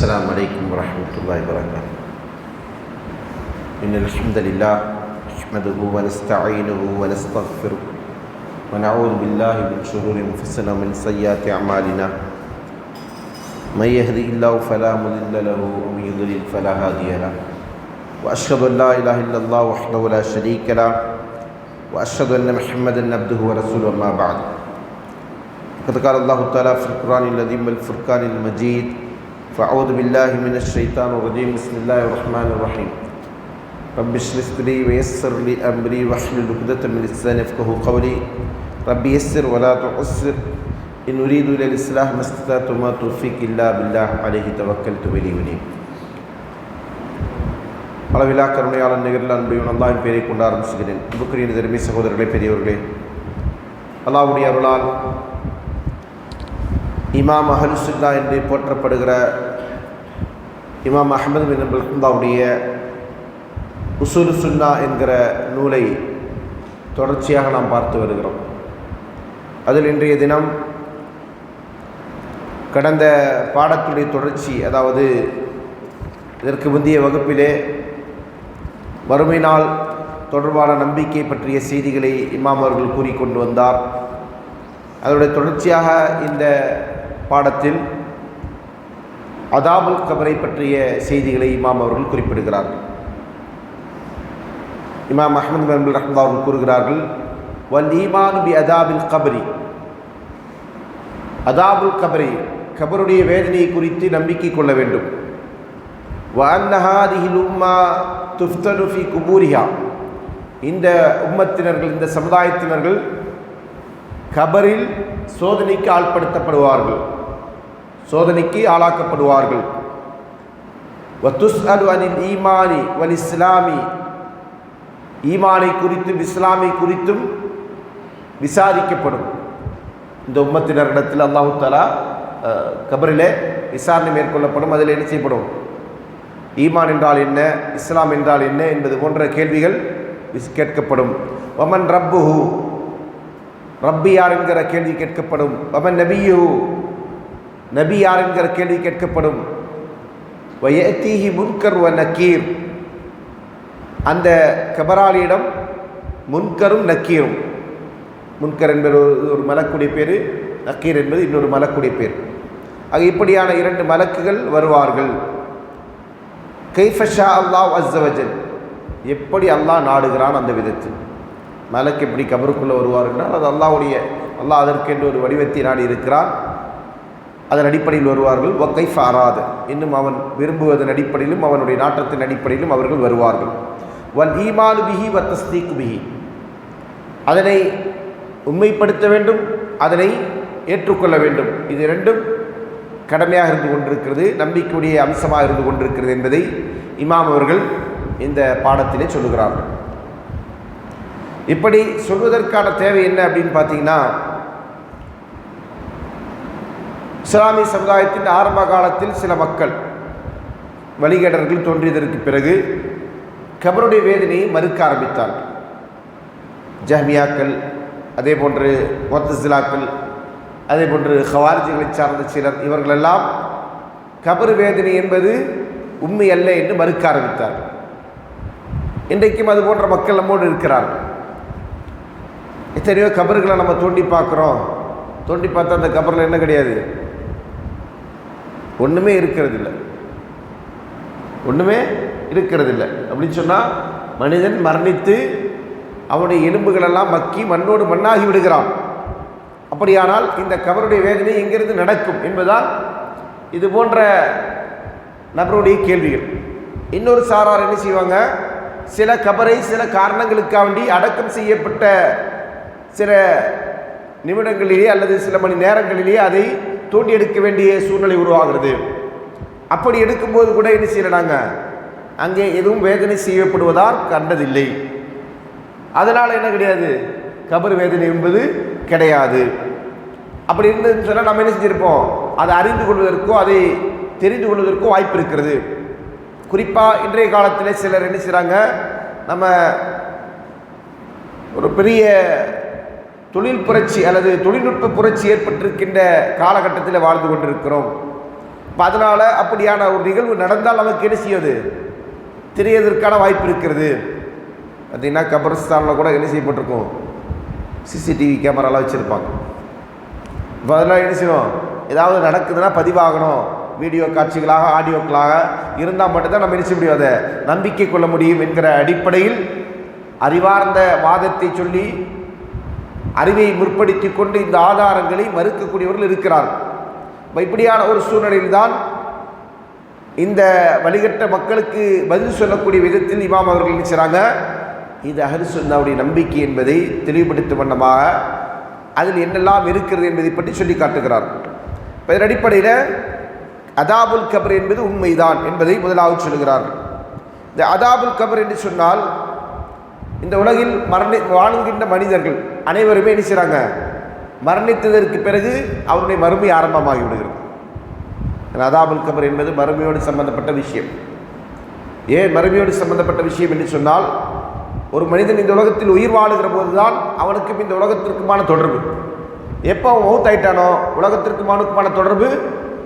السلام عليكم ورحمة الله وبركاته. إن الحمد لله نحمده ونستعينه ونستغفره ونعوذ بالله من شرور أنفسنا ومن سيئات أعمالنا. من يهده الله فلا مضل له ومن يضلل فلا هادي له. وأشهد أن لا إله إلا الله وحده لا شريك له وأشهد أن محمدا عبده ورسوله. أما بعد، فقد قال الله تعالى في القرآن العظيم والفرقان المجيد: فأعوذ بالله من الشيطان الرجيم. بسم الله الرحمن الرحيم. رب اشرح صدري ويسر لي أمري واحلل عقدة من لساني يفقهوا قولي. رب يسر ولا تعسر إن أريد إلا الإصلاح ما استطعت وما توفيقي إلا بالله عليه توكلت وإليه أنيب. அளவிலா கருணையாளன் நிகரில் அன்பையும் அல்லாஹ்வின் பெயரை கொண்டு ஆரம்பிச்சுகிறேன். அன்புக்குரிய தருமை சகோதரர்களே, பெரியவர்களே, அல்லாஹ்வுடைய அருளால் இமாம் அஹ்லுஸ் சுன்னah என்று போற்றப்படுகிற இமாம் அஹ்மது பின் ஹம்பலுடைய உஸூல் சுன்னah என்கிற நூலை தொடர்ச்சியாக நாம் பார்த்து வருகிறோம். அதில் இன்றைய தினம் கடந்த பாடத்துடைய தொடர்ச்சி, அதாவது இதற்கு முந்தைய வகுப்பிலே வறுமை நாள் தொடர்பான நம்பிக்கை பற்றிய செய்திகளை இமாம் அவர்கள் கூறிக்கொண்டு வந்தார். அதனுடைய தொடர்ச்சியாக இந்த பாடத்தில் அதாபுல் கபரை பற்றிய செய்திகளை இமாம் அவர்கள் குறிப்பிடுகிறார்கள். இமாம் அஹ்மது பின் ஹம்பல் ரஹ்மத்துல்லாஹி அவர்கள் கூறுகிறார்கள்: வல் ஈமானு பி அதாபில் கபரி, அதாபுல் கபரி, கபருடைய வேதனையை குறித்து நம்பிக்கை கொள்ள வேண்டும். வ அன்ன ஹாதிஹில் உம்மா துஃப்தனு ஃபி குபூரிஹா, இந்த உம்மத்தினர்கள், இந்த சமுதாயத்தினர்கள் கபரில் சோதனைக்கு ஆட்படுத்தப்படுவார்கள், சோதனைக்கு ஆளாக்கப்படுவார்கள். வ துஸ்அலு அனில் ஈமானி வல் இஸ்லாமி, ஈமானை குறித்தும் இஸ்லாமை குறித்தும் விசாரிக்கப்படும். இந்த உம்மத்தினரிடத்தில் அல்லாஹு தஆலா கபரிலே விசாரணை மேற்கொள்ளப்படும். அதில் என்ன செய்யப்படும்? ஈமான் என்றால் என்ன, இஸ்லாம் என்றால் என்ன என்பது போன்ற கேள்விகள் கேட்கப்படும். வமன் ரப்புஹு, ரப்பி யார் என்கிற கேள்வி கேட்கப்படும். வமன் நபியுஹு, நபி யார் என்கிற கேள்வி கேட்கப்படும். வயதீஹி முன்கர் வ நக்கீர், அந்த கபராளியிடம் முன்கரும் நக்கீரும், முன்கர் என்பது ஒரு மலக்குடைய பேர், நக்கீர் என்பது இன்னொரு மலக்குடைய பேர். ஆக இப்படியான இரண்டு மலக்குகள் வருவார்கள். கைஃப ஷா அல்லாஹ் அஸ்ஸ வஜல், எப்படி அல்லாஹ் நாடுகிறான் அந்த விதத்தில். மலக்கு எப்படி கபருக்குள்ளே வருவார்கள்? அது அல்லாஹ் அதற்கென்று ஒரு வடிவத்தை நாடி இருக்கிறான், அதன் அடிப்படையில் வருவார்கள். வ கைஃப அராத, இன்னும் அவன் விரும்புவதன் அடிப்படையிலும் அவனுடைய நாட்டத்தின் அடிப்படையிலும் அவர்கள் வருவார்கள். வல் ஈமானு பிஹி வ தஸ்தீக் பிஹி, அதனை உண்மைப்படுத்த வேண்டும், அதனை ஏற்றுக்கொள்ள வேண்டும். இது இரண்டும் கடமையாக இருந்து கொண்டிருக்கிறது, நம்பிக்கையுடைய அம்சமாக இருந்து கொண்டிருக்கிறது என்பதை இமாம் அவர்கள் இந்த பாடத்திலே சொல்லுகிறார்கள். இப்படி சொல்வதற்கான தேவை என்ன அப்படின்னு பார்த்தீங்கன்னா, இஸ்லாமிய சமுதாயத்தின் ஆரம்ப காலத்தில் சில மக்கள் வழிகேடர்கள் தோன்றியதற்கு பிறகு கபருடைய வேதனையை மறுக்க ஆரம்பித்தார்கள். ஜஹ்மியாக்கள், அதே போன்று முஅத்தஸிலாக்கள், அதே போன்று ஹவாரிஜிகளை சார்ந்த சிலர், இவர்களெல்லாம் கபர் வேதனை என்பது உண்மை அல்ல என்று மறுக்க ஆரம்பித்தார்கள். இன்றைக்கும் அது போன்ற மக்கள் நம்மோடு இருக்கிறார்கள். எத்தனையோ கபர்களை நம்ம தோண்டி பார்க்குறோம், தோண்டி பார்த்தா அந்த கபரில் என்ன கிடையாது? ஒன்றுமே இருக்கிறது இல்லை, ஒன்றுமே இருக்கிறது இல்லை. அப்படின்னு சொன்னால் மனிதன் மரணித்து அவனுடைய எலும்புகளெல்லாம் மக்கி மண்ணோடு மண்ணாகி விடுகிறான். அப்படியானால் இந்த கபருடைய வேதனை எங்கிருந்து நடக்கும் என்பதால் இது போன்ற நபருடைய கேள்விகள். இன்னொரு சாரார் என்ன செய்வாங்க? சில கபரை சில காரணங்களுக்காண்டி அடக்கம் செய்யப்பட்ட சில நிமிடங்களிலேயே அல்லது சில மணி நேரங்களிலேயே அதை தோண்டி எடுக்க வேண்டிய சூழ்நிலை உருவாகிறது. அப்படி எடுக்கும்போது கூட என்ன செய்யறாங்க? அங்கே எதுவும் வேதனை செய்யப்படுவதால் கண்டதில்லை. அதனால் என்ன கிடையாது? கபர் வேதனை என்பது கிடையாது. அப்படி இருந்ததுன்னு சொன்னால் நம்ம என்ன செஞ்சிருப்போம்? அதை அறிந்து கொள்வதற்கோ அதை தெரிந்து கொள்வதற்கோ வாய்ப்பு இருக்கிறது. குறிப்பாக இன்றைய காலத்தில் சிலர் என்ன செய்கிறாங்க? நம்ம ஒரு பெரிய தொழில் புரட்சி அல்லது தொழில்நுட்ப புரட்சி ஏற்பட்டிருக்கின்ற காலகட்டத்தில் வாழ்ந்து கொண்டிருக்கிறோம். இப்போ அதனால் அப்படியான ஒரு நிகழ்வு நடந்தால் நமக்கு என்ன செய்வது தெரியறதற்கான வாய்ப்பு இருக்கிறது. பார்த்திங்கன்னா கபர்ஸ்தானில் கூட என்ன செய்யப்பட்டிருக்கும், சிசிடிவி கேமராலாம் வச்சுருப்பாங்க. இப்போ அதெல்லாம் என்ன செய்யணும், ஏதாவது நடக்குதுன்னா பதிவாகணும், வீடியோ காட்சிகளாக ஆடியோக்களாக இருந்தால் மட்டும்தான் நம்ம என்ன செய்ய முடியும், அதை நம்பிக்கை கொள்ள முடியும் என்கிற அடிப்படையில் அறிவார்ந்த வாதத்தை சொல்லி அறிவை முற்படுத்தி கொண்டு இந்த ஆதாரங்களை மறுக்கக்கூடியவர்கள் இருக்கிறார்கள். இப்படியான ஒரு சூழ்நிலையில்தான் இந்த வழிகட்ட மக்களுக்கு பதில் சொல்லக்கூடிய விதத்தில் இமாம் அவர்கள் நினைச்சாங்க, இது அஹ்லுஸ் சுன்னாவுடைய நம்பிக்கை என்பதை தெளிவுபடுத்தும் வண்ணமாக அதில் என்னெல்லாம் இருக்கிறது என்பதை பற்றி சொல்லி காட்டுகிறார். இதன் அடிப்படையில் அதாபுல் கபர் என்பது உண்மைதான் என்பதை முதலாவது சொல்கிறார்கள். இந்த அதாபுல் கபர் என்று சொன்னால் இந்த உலகில் வாழ்கின்ற மனிதர்கள் அனைவருமே என்ன செய்கிறாங்க, மரணித்ததற்கு பிறகு அவருடைய மறுமை ஆரம்பமாகி விடுகிறது. அதாபுல் கபர் என்பது மறுமையோடு சம்பந்தப்பட்ட விஷயம். ஏன் மறுமையோடு சம்பந்தப்பட்ட விஷயம் என்று சொன்னால், ஒரு மனிதன் இந்த உலகத்தில் உயிர் வாழுகிற போது தான் அவனுக்கும் இந்த உலகத்திற்குமான தொடர்பு. எப்போ அவன் மௌத்தாயிட்டானோ உலகத்திற்குமான தொடர்பு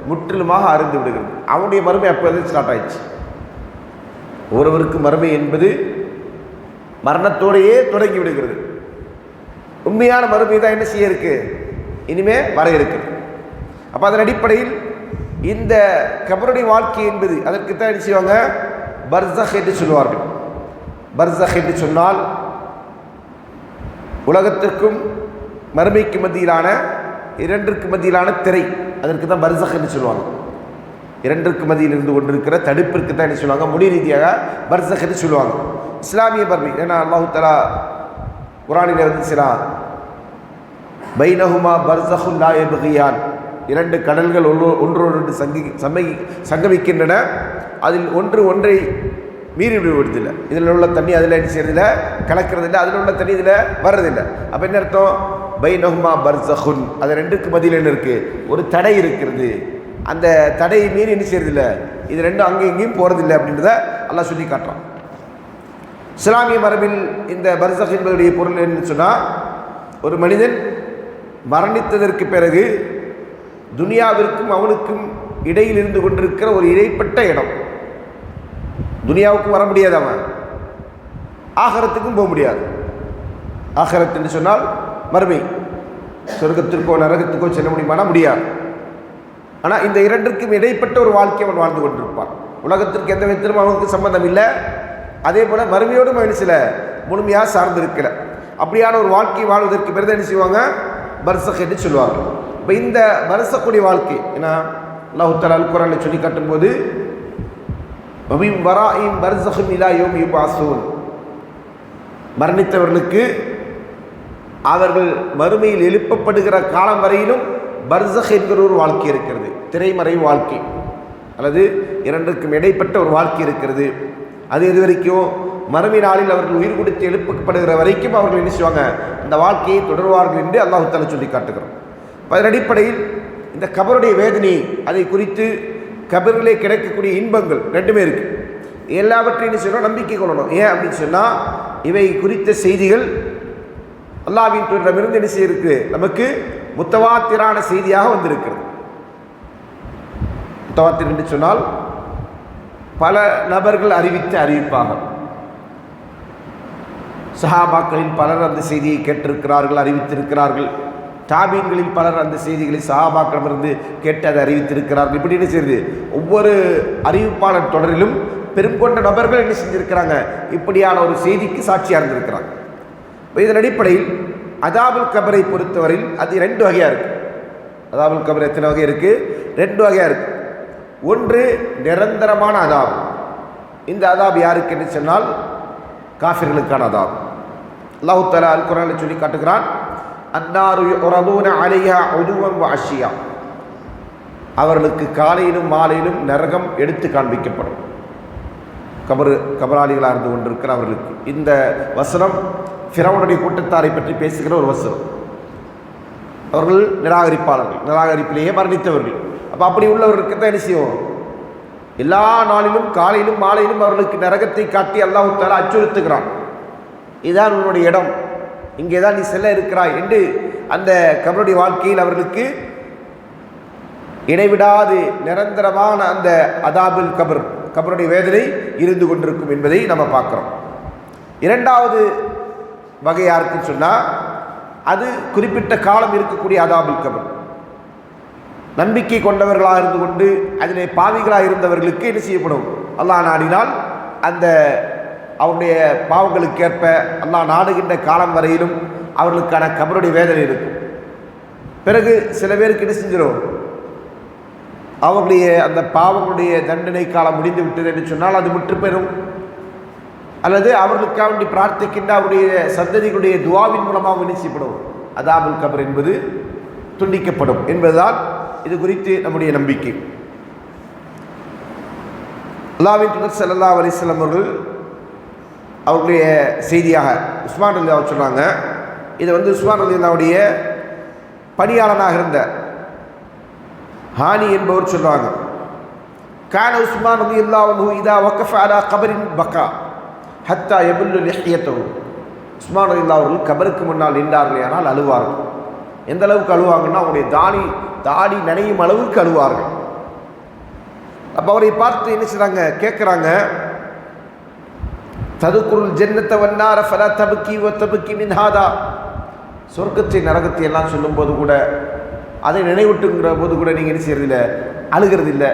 முற்றிலுமாக அருந்து விடுகிறது. அவனுடைய மறுமை அப்போது ஸ்டார்ட் ஆயிடுச்சு. ஒருவருக்கு மறுமை என்பது மரணத்தோடையே தொடங்கி விடுகிறது. உண்மையான மறுமை தான் என்ன செய்ய இருக்கு, இனிமே வர இருக்குது. அப்போ அதன் அடிப்படையில் இந்த கபருடைய வாழ்க்கை என்பது அதற்கு தான் என்ன செய்வாங்க, பர்ஸக் என்று சொல்லுவார்கள். பர்ஸக் என்று சொன்னால் உலகத்திற்கும் மறுமைக்கு மத்தியிலான இரண்டிற்கு மத்தியிலான திரை, அதற்கு தான் பர்ஸக் என்று சொல்லுவாங்க. இரண்டிற்கு மத்தியில் இருந்து கொண்டிருக்கிற தடுப்பிற்கு தான் என்ன சொல்லுவாங்க, மொழி ரீதியாக பர்ஸக் என்று சொல்லுவாங்க. இஸ்லாமிய மறுமை ஏன்னா அல்லாஹு தஆலா குர்ஆனில் வந்துச்சுனா பைனஹுமா பர்ஸகுன் லா யப்கியான், இரண்டு கடல்கள் ஒன்றோடு சங்கமிக்கின்றன, அதில் ஒன்று ஒன்றை மீறி விடுவதில்லை. இதில் உள்ள தண்ணி அதில் என்ன செய்யறதில்லை, கலக்கிறதில்லை, அதில் உள்ள தண்ணி இதில் வர்றதில்லை. அப்போ என்ன அர்த்தம், பைனஹுமா பர்ஸகுன், அது ரெண்டுக்கு மத்தியில் என்ன இருக்குது, ஒரு தடை இருக்கிறது. அந்த தடையை மீறி என்ன செய்யறதில்லை, இது ரெண்டும் அங்கேயும் இங்கேயும் போகிறதில்லை அப்படின்றத அல்லாஹ் சொல்லி காட்டுறான். இஸ்லாமிய மரபில் இந்த பர்ஸக் என்பதுடைய பொருள் என்னன்னு சொன்னால், ஒரு மனிதன் மரணித்ததற்கு பிறகு துனியாவிற்கும் அவனுக்கும் இடையில் இருந்து கொண்டிருக்கிற ஒரு இடைப்பட்ட இடம். துனியாவுக்கும் வர முடியாது, அவன் ஆகரத்துக்கும் போக முடியாது. ஆகரத் என்று சொன்னால் மறுமை, சொர்க்கத்திற்கோ நரகத்துக்கோ செல்ல முடியுமானா முடியாது. ஆனால் இந்த இரண்டிற்கும் இடைப்பட்ட ஒரு வாழ்க்கை அவன் வாழ்ந்து கொண்டிருப்பான். உலகத்திற்கு எந்த விதத்திலும் அவனுக்கு சம்பந்தம் இல்லை, அதே போல் மறுமையோடும் அவன் சில முழுமையாக சார்ந்திருக்கல. அப்படியான ஒரு வாழ்க்கை வாழ்வதற்கு பிறகு என்ன செய்வாங்க, பர்ஸக் என்று சொல்லுவாங்க. இப்போ இந்த பர்ஸக்குடைய வாழ்க்கை ஏன்னா அல்லாஹ் தஆலா அல் குர்ஆனில் சொல்லி காட்டும்போது வமின் வராஇம் பர்ஸகுன் இலா யௌமி யுபஅஸூன், மரணித்தவர்களுக்கு அவர்கள் மறுமையில் எழுப்பப்படுகிற காலம் வரையிலும் பர்ஸக் என்கிற ஒரு வாழ்க்கை இருக்கிறது, திரைமறை வாழ்க்கை அல்லது இரண்டுக்கும் இடைப்பட்ட ஒரு வாழ்க்கை இருக்கிறது. அது எது வரைக்கும், மறுமை நாளில் அவர்கள் உயிர் கொடுத்து எழுப்பப்படுகிற வரைக்கும் அவர்கள் என்ன செய்வாங்க, இந்த வாழ்க்கையை தொடர்வார்கள் என்று அல்லாஹ் தஆலா சொல்லி காட்டுகிறோம். அதன் அடிப்படையில் இந்த கபருடைய வேதனை, அதை குறித்து கபரிலே கிடைக்கக்கூடிய இன்பங்கள் ரெண்டுமே இருக்குது. எல்லாவற்றையும் என்ன செய்யணும், நம்பிக்கை கொள்ளணும். ஏன் அப்படின்னு சொன்னால், இவை குறித்த செய்திகள் அல்லாஹ்வின் தூதரிடமிருந்து என்ன செய்யிருக்கு, நமக்கு முத்தவாத்திரான செய்தியாக வந்திருக்கிறது. முத்தவாத்திர் என்று சொன்னால் பல நபர்கள் அறிவித்த அறிவிப்பாக. சஹாபாக்களில் பலர் அந்த செய்தியை கேட்டிருக்கிறார்கள், அறிவித்திருக்கிறார்கள். தாபீன்களில் பலர் அந்த செய்திகளை சஹாபாக்களிடமிருந்து கேட்டு அதை அறிவித்திருக்கிறார்கள். இப்படி என்ன செய்யுது, ஒவ்வொரு அறிவிப்பாளர் தொடரிலும் பெருங்கொண்ட நபர்கள் என்ன செஞ்சிருக்கிறாங்க, இப்படியான ஒரு செய்திக்கு சாட்சியாக இருந்திருக்கிறாங்க. இதன் அடிப்படையில் அதாபுல் கபரை பொறுத்தவரையில் அது ரெண்டு வகையாக இருக்குது. அதாபுல் கபர் எத்தனை வகை இருக்குது, ரெண்டு வகையாக இருக்குது. ஒன்று நிரந்தரமான அதாப். இந்த அதாப் யாருக்கு என்று சொன்னால் காஃபிர்களுக்கான அதாப். அல்லாஹ் தஆலா அல் குர்ஆனில் சொல்லி காட்டுகிறான், அன்னாரு யுரதூன அலைஹா உதுவன் வ அஷியா, அவர்களுக்கு காலையிலும் மாலையிலும் நரகம் எடுத்து காண்பிக்கப்படும். கபராளிகளாக இருந்து கொண்டிருக்கிற அவர்களுக்கு. இந்த வசனம் ஃபிரௌனுடைய கூட்டத்தாரை பற்றி பேசுகிற ஒரு வசனம். அவர்கள் நிராகரிப்பாளர்கள், நிராகரிப்பிலேயே மரணித்தவர்கள். அப்போ அப்படி உள்ளவர்களுக்கு தான் என்ன செய்வோம், எல்லா நாளிலும் காலையிலும் மாலையிலும் அவர்களுக்கு நரகத்தை காட்டி அல்லாஹ் தஆலா அச்சுறுத்துகிறான். இதுதான் உன்னுடைய இடம், இங்கே தான் நீ செல்ல இருக்கிறாய் என்று அந்த கபருடைய வாழ்க்கையில் அவர்களுக்கு இடைவிடாது நிரந்தரமான அந்த அதாபுல் கபருடைய வேதனை இருந்து கொண்டிருக்கும் என்பதை நம்ம பார்க்குறோம். இரண்டாவது வகை யாருக்குன்னு சொன்னால், அது குறிப்பிட்ட காலம் இருக்கக்கூடிய அதாபுல் கபர். நம்பிக்கை கொண்டவர்களாக இருந்து கொண்டு அதிலே பாவிகளாக இருந்தவர்களுக்கு என்ன செய்யப்படும்? அல்லாஹ் நாடினால் அந்த அவருடைய பாவங்களுக்கேற்ப அல்லாஹ் நாடுகின்ற காலம் வரையிலும் அவர்களுக்கான கபருடைய வேதனை இருக்கும். பிறகு சில பேருக்கு என்ன செஞ்சிடும்? அவர்களுடைய அந்த பாவங்களுடைய தண்டனை காலம் முடிந்து விட்டது என்று சொன்னால் அது முற்று பெறும். அல்லது அவர்களுக்காக வேண்டி பிரார்த்திக்கின்ற அவருடைய சந்ததிகளுடைய துவாவின் மூலமாக என்ன செய்யப்படும்? அதாபுல் கபர் என்பது துண்டிக்கப்படும் என்பதுதான் இது குறித்து நம்முடைய நம்பிக்கை. அல்லாஹ்வின் தூதர் ஸல்லல்லாஹு அலைஹி வஸல்லம் அவர்களுடைய செய்தியாக உஸ்மான் ரலியல்லாஹு சொன்னாங்க. இதை உஸ்மான் ரலியல்லாஹுடைய பணியாளனாக இருந்த ஹானி என்பவர் சொல்லுவாங்க, கான உஸ்மான் ரலியல்லாஹு இதா வகஃப அலா கபரின் பகா ஹத்தா யபுல்லு லிஹ்யத்தஹு. உஸ்மான் ரலியல்லாஹு அவர்கள் கபருக்கு முன்னால் நின்றார்கள், ஆனால் அழுவார்கள். எந்த அளவுக்கு அழுவாங்கன்னா அவருடைய தாடி நனையும் அளவுக்கு அழுவார்கள். அப்போ அவரை பார்த்து என்ன செய்றாங்க? கேட்குறாங்க, ததுக்குருள் ஜன்னத்த வன்னார ஃபலா தபுக்கி வ தபுக்கி மின் ஹாதா. சொர்க்கத்தை நரகத்தை எல்லாம் சொல்லும்போது கூட, அதை நினைவுட்டுங்கிற போது கூட நீங்கள் என்ன செய்யறதில்லை? அழுகிறது இல்லை.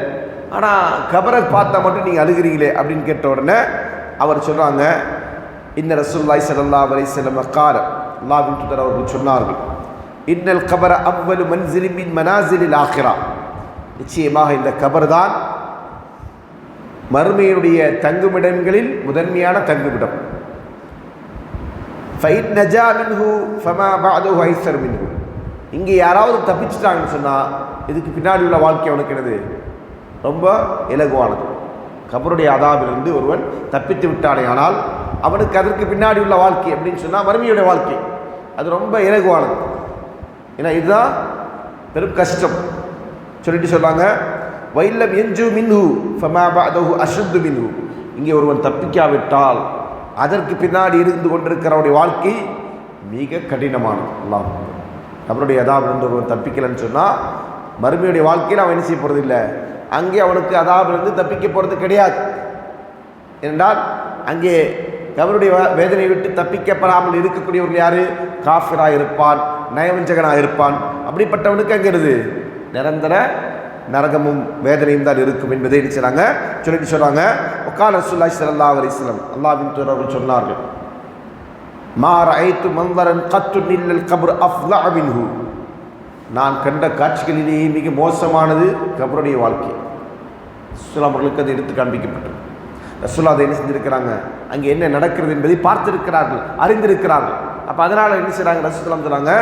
ஆனால் கபரை பார்த்தா மட்டும் நீங்கள் அழுகிறீங்களே அப்படின்னு கேட்ட உடனே அவர் சொல்கிறாங்க, இன்ன ரசூலுல்லாஹி ஸல்லல்லாஹு அலைஹி வஸல்லம் கால, அல்லாஹ்வின் தூதர் அவர்கள் சொன்னார்கள், இன்னல் கபர அவ்வலு மன்சிலின் மின் மனாசிலில் ஆகிரா. நிச்சயமாக இந்த கபர் தான் மறுமையுடைய தங்குமிடங்களில் முதன்மையான தங்குமிடம். ஃபைன் நஜா மின்ஹு ஃபமா பஅதுஹு ஐஸர் மின்ஹு. இங்கே யாராவது தப்பிச்சிட்டாங்கன்னு சொன்னால் இதுக்கு பின்னாடி உள்ள வாழ்க்கை அவனுக்கு என்னது? ரொம்ப இலகுவானது. கபருடைய அதாபிலிருந்து ஒருவன் தப்பித்து விட்டானே ஆனால் அவனுக்கு அதற்கு பின்னாடி உள்ள வாழ்க்கை அப்படின்னு சொன்னால் மறுமையுடைய வாழ்க்கை அது ரொம்ப இலகுவானது. ஏன்னா இதுதான் பெரும் கஷ்டம். சொல்லிட்டு சொல்லுவாங்க, வைல்லம் எஞ்சு மின்ஹு ஃபமா பஅதுஹு அஷத்து மின்ஹு. இங்கே ஒருவன் தப்பிக்காவிட்டால் அதற்கு பின்னாடி இருந்து கொண்டிருக்கிறவருடைய வாழ்க்கை மிக கடினமானது. அல்லாஹ் அவருடைய அதாபிலிருந்து ஒருவன் தப்பிக்கலன்னு சொன்னால் மறுமையுடைய வாழ்க்கையில் அவன் என்ன செய்ய போகிறது இல்லை. அங்கே அவனுக்கு அதாபிலிருந்து தப்பிக்க போகிறது கிடையாது. என்றால் அங்கே கபருடைய வேதனை விட்டு தப்பிக்கப்படாமல் இருக்கக்கூடியவர்கள் யார்? காஃபிராக இருப்பான், நயவஞ்சகனாக இருப்பான். அப்படிப்பட்டவனுக்கு அங்கிறது நிரந்தர நரகமும் வேதனையும் தான் இருக்கும் என்பதை நினைச்சாங்க. சொல்லிட்டு சொல்றாங்க, ஒகால ரசூலுல்லாஹி ஸல்லல்லாஹு அலைஹி வஸல்லம் அல்லாஹ்வின் தூதர் அவர்கள் சொன்னார்கள், மா ரஅய்து மன்தரன் கத்து நில்லல் கப்ர் அஃலஅ மின்ஹு. நான் கண்ட காட்சிகளிலேயே மிக மோசமானது கபருடைய வாழ்க்கை. ரசூலுல்லாஹ் அவர்களுக்கு அது எடுத்து காண்பிக்கப்பட்டது. ரசூலுல்லாஹ் அதை என்ன செஞ்சிருக்கிறாங்க? அங்கே என்ன நடக்கிறது என்பதை பார்த்திருக்கிறார்கள், அறிந்திருக்கிறார்கள். அப்போ அதனால் என்ன செய்கிறாங்க? ரசூலுல்லாஹ் சொல்கிறாங்க,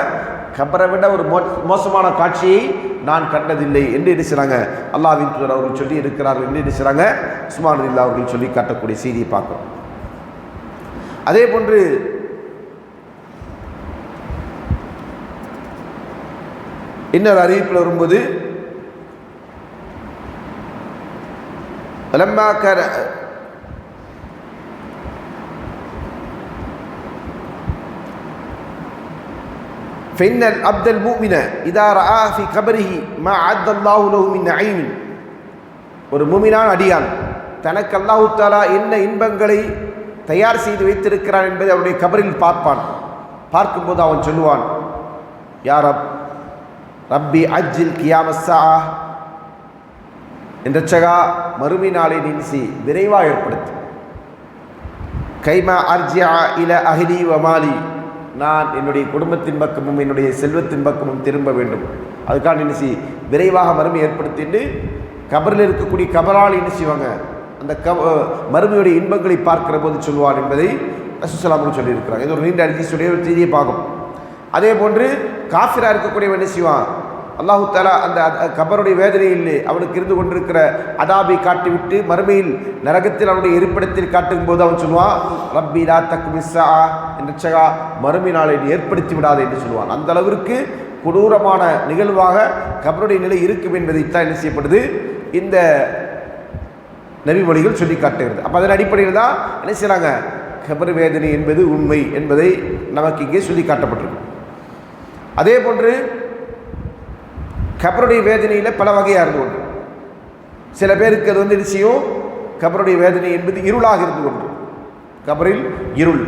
கபரை விட ஒரு மோசமான காட்சியை நான் கண்டதில்லை என்று என்ன செய்கிறாங்க? அல்லாஹ்வின் தூதர் அவர்கள் சொல்லி இருக்கிறார்கள் என்று என்ன செய்கிறாங்க? உஸ்மான் ரலியல்லாஹு அவர்கள் சொல்லி காட்டக்கூடிய செய்தியை பார்க்கிறோம். அதே போன்று இன்னொரு அறிவிப்பில் வரும்போது, فإن العبد المؤمن إذا رأى في قبره ما أعد الله له من نعيم. ஒரு முஃமினான அடியான் தனக்கு அல்லாஹ் தஆலா என்ன இன்பங்களை தயார் செய்து வைத்திருக்கிறான் என்பதை அவருடைய கபரில் பார்ப்பான். பார்க்கும்போது அவன் சொல்லுவான், யா ரப்பி அஜ்ஜில் கியாமஸ் ஸாஅ. என்றச்சகா மறுமை நாளை நினைசி விரைவாக ஏற்படுத்து. கைமா அர்ஜிஅ இல அஹ்லி வ மாலி. நான் என்னுடைய குடும்பத்தின் பக்கமும் என்னுடைய செல்வத்தின் பக்கமும் திரும்ப வேண்டும். அதுக்காக நினைச்சி விரைவாக மறுமை ஏற்படுத்திட்டு கபரில் இருக்கக்கூடிய கபரால் என்ன செய்வாங்க? அந்த மறுமையுடைய இன்பங்களை பார்க்கிற போது சொல்லுவான் என்பதை ரசூலுல்லாஹ் சொல்லியிருக்கிறாங்க. இது ஒரு நீண்ட ஹதீஸுடைய ஒரு செய்தியை பார்க்கும். அதே போன்று காஃபிராக இருக்கக்கூடியவன் என்ன செய்வான்? அல்லாஹு தஆலா அந்த கபருடைய வேதனையில் அவனுக்கு இருந்து கொண்டிருக்கிற அதாபை காட்டிவிட்டு மறுமையில் நரகத்தில் அவனுடைய இருப்பிடத்தில் காட்டும் போது அவன் சொல்லுவான், ரப்பி லா தக்மிஸ் ஸாஅ. என்றச்சகா மறுமை நாளை ஏற்படுத்தி விடாது என்று சொல்லுவான். அந்த அளவிற்கு கொடூரமான நிகழ்வாக கபருடைய நிலை இருக்கும் என்பதைத்தான் என்ன செய்யப்படுது? இந்த நபிமொழிகள் சொல்லி காட்டுகிறது. அப்போ அதன் அடிப்படையில் தான் என்ன செய்கிறாங்க? கபர் வேதனை என்பது உண்மை என்பதை நமக்கு இங்கே சொல்லி காட்டப்பட்டிருக்கு. அதே போன்று கபருடைய வேதனையில் பல வகையாக இருந்து கொண்டு, சில பேருக்கு அது வந்து நிச்சயம் கபருடைய வேதனை என்பது இருளாக இருந்து கொண்டு, கபரில் இருள்.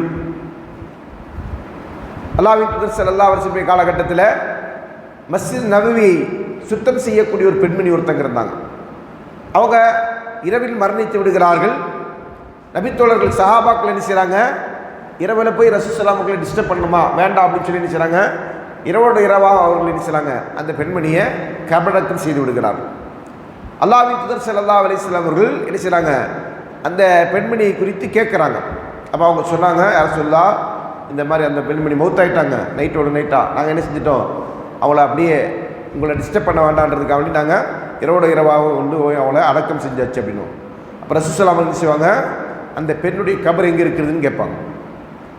அல்லாஹ்வின் தூதர் ஸல்லல்லாஹு அலைஹி வஸல்லம் காலகட்டத்தில் மஸ்ஜித் நபவியை சுத்தம் செய்யக்கூடிய ஒரு பெண்மணி ஒருத்தங்க இருந்தாங்க. அவங்க இரவில் மரணித்து விடுகிறார்கள். நபித்தோழர்கள் சஹாபாக்கள் என்ன செய்கிறாங்க, இரவில் போய் ரசூல் ஸல்லல்லாஹு அலைஹி வஸல்லம் டிஸ்டர்ப் பண்ணணுமா வேண்டாம் அப்படின்னு சொல்லி என்ன செய்கிறாங்க, இரவோட இரவாக அவர்கள் என்ன செய்கிறாங்க, அந்த பெண்மணியை கபரடக்கம் செய்து விடுகிறார்கள். அல்லாஹ்வின் தூதர் ஸல்லல்லாஹு அலைஹி வஸல்லம் அவர்கள் என்ன செய்கிறாங்க, அந்த பெண்மணியை குறித்து கேட்குறாங்க. அப்போ அவங்க சொன்னாங்க, யார் சொல்லா, இந்த மாதிரி அந்த பெண்மணி மௌத்தாயிட்டாங்க, நைட்டோட நைட்டாக நாங்கள் என்ன செஞ்சிட்டோம், அவளை அப்படியே உங்களை டிஸ்டர்ப் பண்ண வேண்டான்றதுக்காக வேண்டி நாங்கள் இரவோட இரவாக கொண்டு போய் அவளை அடக்கம் செஞ்சாச்சு அப்படின்னு. அப்போ ரசூல் ஸல்லல்லாஹு அலைஹி வஸல்லம் என்ன செய்வாங்க, அந்த பெண்ணுடைய கபர் எங்கே இருக்கிறதுன்னு கேட்பாங்க.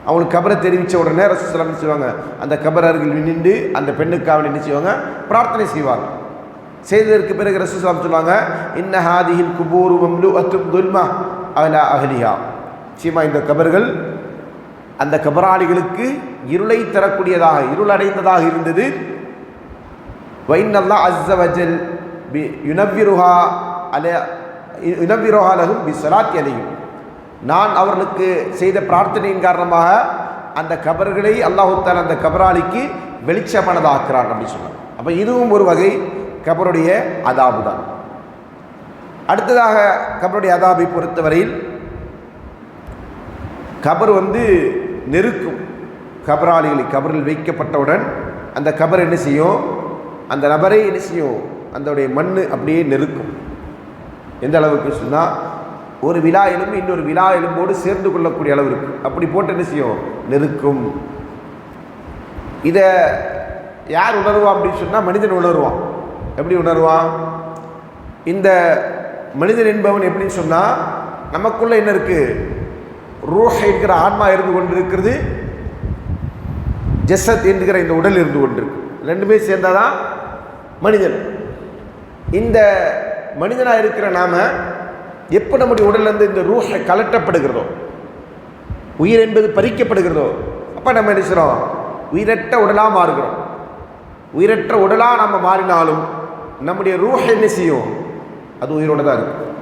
அவங்களுக்கு கபரை தெரிவித்த உடனே ரசூல் ஸல்லல்லாஹு அலைஹி வஸல்லம் செய்வாங்க, அந்த கபர் அருகில் நின்று அந்த பெண்ணுக்காக என்ன செய்வாங்க, பிரார்த்தனை செய்வாங்க. செய்ததற்கு பிறகு ரசூல் ஸல்லல்லாஹு அலைஹி வஸல்லம் சொல்லுவாங்க, இன்ன ஹாதிஹில் குபூரு மம்லூஅத்தும் துல்மா அலா அஹ்லிஹா. நிச்சயமாக இந்த கபர்கள் அந்த கபராளிகளுக்கு இருளை தரக்கூடியதாக, இருளடைந்ததாக இருந்தது. வைன்னல்லாஹ் அஸ்ஸ வஜல் யுனவ்விருஹா லஹும் பிஸ்ஸலாத்தி அலைஹிம். நான் அவர்களுக்கு செய்த பிரார்த்தனையின் காரணமாக அந்த கபர்களை அல்லாஹ் தஆலா அந்த கபராளிக்கு வெளிச்சமானதாக்குறான் அப்படின்னு சொன்னாங்க. அப்போ இதுவும் ஒரு வகை கபருடைய அதாபு தான். அடுத்ததாக கபருடைய அதாபை பொறுத்தவரையில் கபர் வந்து நெருக்கும் கபராளிகளை. கபரில் வைக்கப்பட்டவுடன் அந்த கபர் என்ன செய்யும், அந்த நபரை என்ன செய்யும், அதோடைய மண் அப்படியே நெருக்கும். எந்த அளவுக்கு சொன்னால், ஒரு விழா எலும்பு இன்னொரு விழா எலும்போடு சேர்ந்து கொள்ளக்கூடிய அளவு இருக்குது. அப்படி போட்டு என்ன செய்யும், நெருக்கும். இதை யார் உணர்வான் அப்படின்னு சொன்னால், மனிதன் உணர்வான். எப்படி உணர்வான், இந்த மனிதன் என்பவன் எப்படின்னு சொன்னால், நமக்குள்ளே என்ன இருக்குது, ரூஹ் என்கிற ஆன்மா இருந்து கொண்டு இருக்கிறது, ஜஸத் என்கிற இந்த உடல் இருந்து கொண்டிருக்கு. ரெண்டுமே சேர்ந்தாதான் மனிதன். இந்த மனிதனாக இருக்கிற நாம எப்போ நம்முடைய உடல்லேருந்து இந்த ரூஹை கலட்டப்படுகிறதோ, உயிர் என்பது பறிக்கப்படுகிறதோ, அப்போ நம்ம என்ன செய்கிறோம், உயிரற்ற உடலாக மாறுகிறோம். உயிரற்ற உடலாக நம்ம மாறினாலும் நம்முடைய ரூஹ் என்ன செய்யும், அது உயிரோடு தான் இருக்கும்.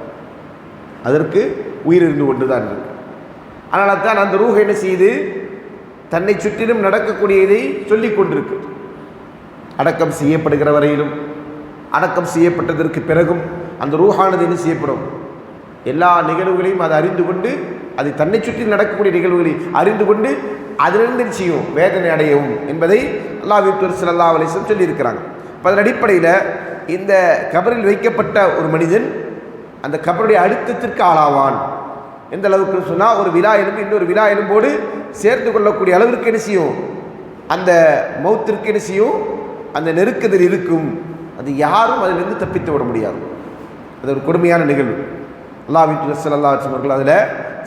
அதற்கு உயிர் இருந்து கொண்டு தான் இருக்கு. அதனால தான் அந்த ரூஹ் என்ன செய்யுது, தன்னை சுற்றிலும் நடக்கக்கூடியதை சொல்லிக் கொண்டிருக்கு. அடக்கம் செய்யப்படுகிற வரையிலும், அடக்கம் செய்யப்பட்டதற்கு பிறகும் அந்த ரூஹானது என்ன செய்யப்படும், எல்லா நிகழ்வுகளையும் அதை அறிந்து கொண்டு, அது தன்னை சுற்றி நடக்கக்கூடிய நிகழ்வுகளை அறிந்து கொண்டு அதிலிருந்து செய்யும் வேதனை அடையவும் என்பதை அல்லாஹ்வின் தூதர் ஸல்லல்லாஹு அலைஹி வஸல்லம் சொல்லியிருக்கிறாங்க. இப்போ அதன் அடிப்படையில் இந்த கபரில் வைக்கப்பட்ட ஒரு மனிதன் அந்த கபருடைய அழுத்தத்திற்கு ஆளாவான். எந்த அளவுக்கு சொன்னால், ஒரு விழா எலும்பு இன்னொரு விழா எலும்போடு சேர்த்து கொள்ளக்கூடிய அளவிற்கு என்ன செய்யும், அந்த மௌத்திற்கு என்ன செய்யும், அந்த நெருக்குதல் இருக்கும். அது யாரும் அதிலிருந்து தப்பித்து விட முடியாது. அது ஒரு கொடுமையான நிகழ்வு. அல்லாஹ்வின் தூதர் ஸல்லல்லாஹு அலைஹி வஸல்லம் அவர்கள் அதில்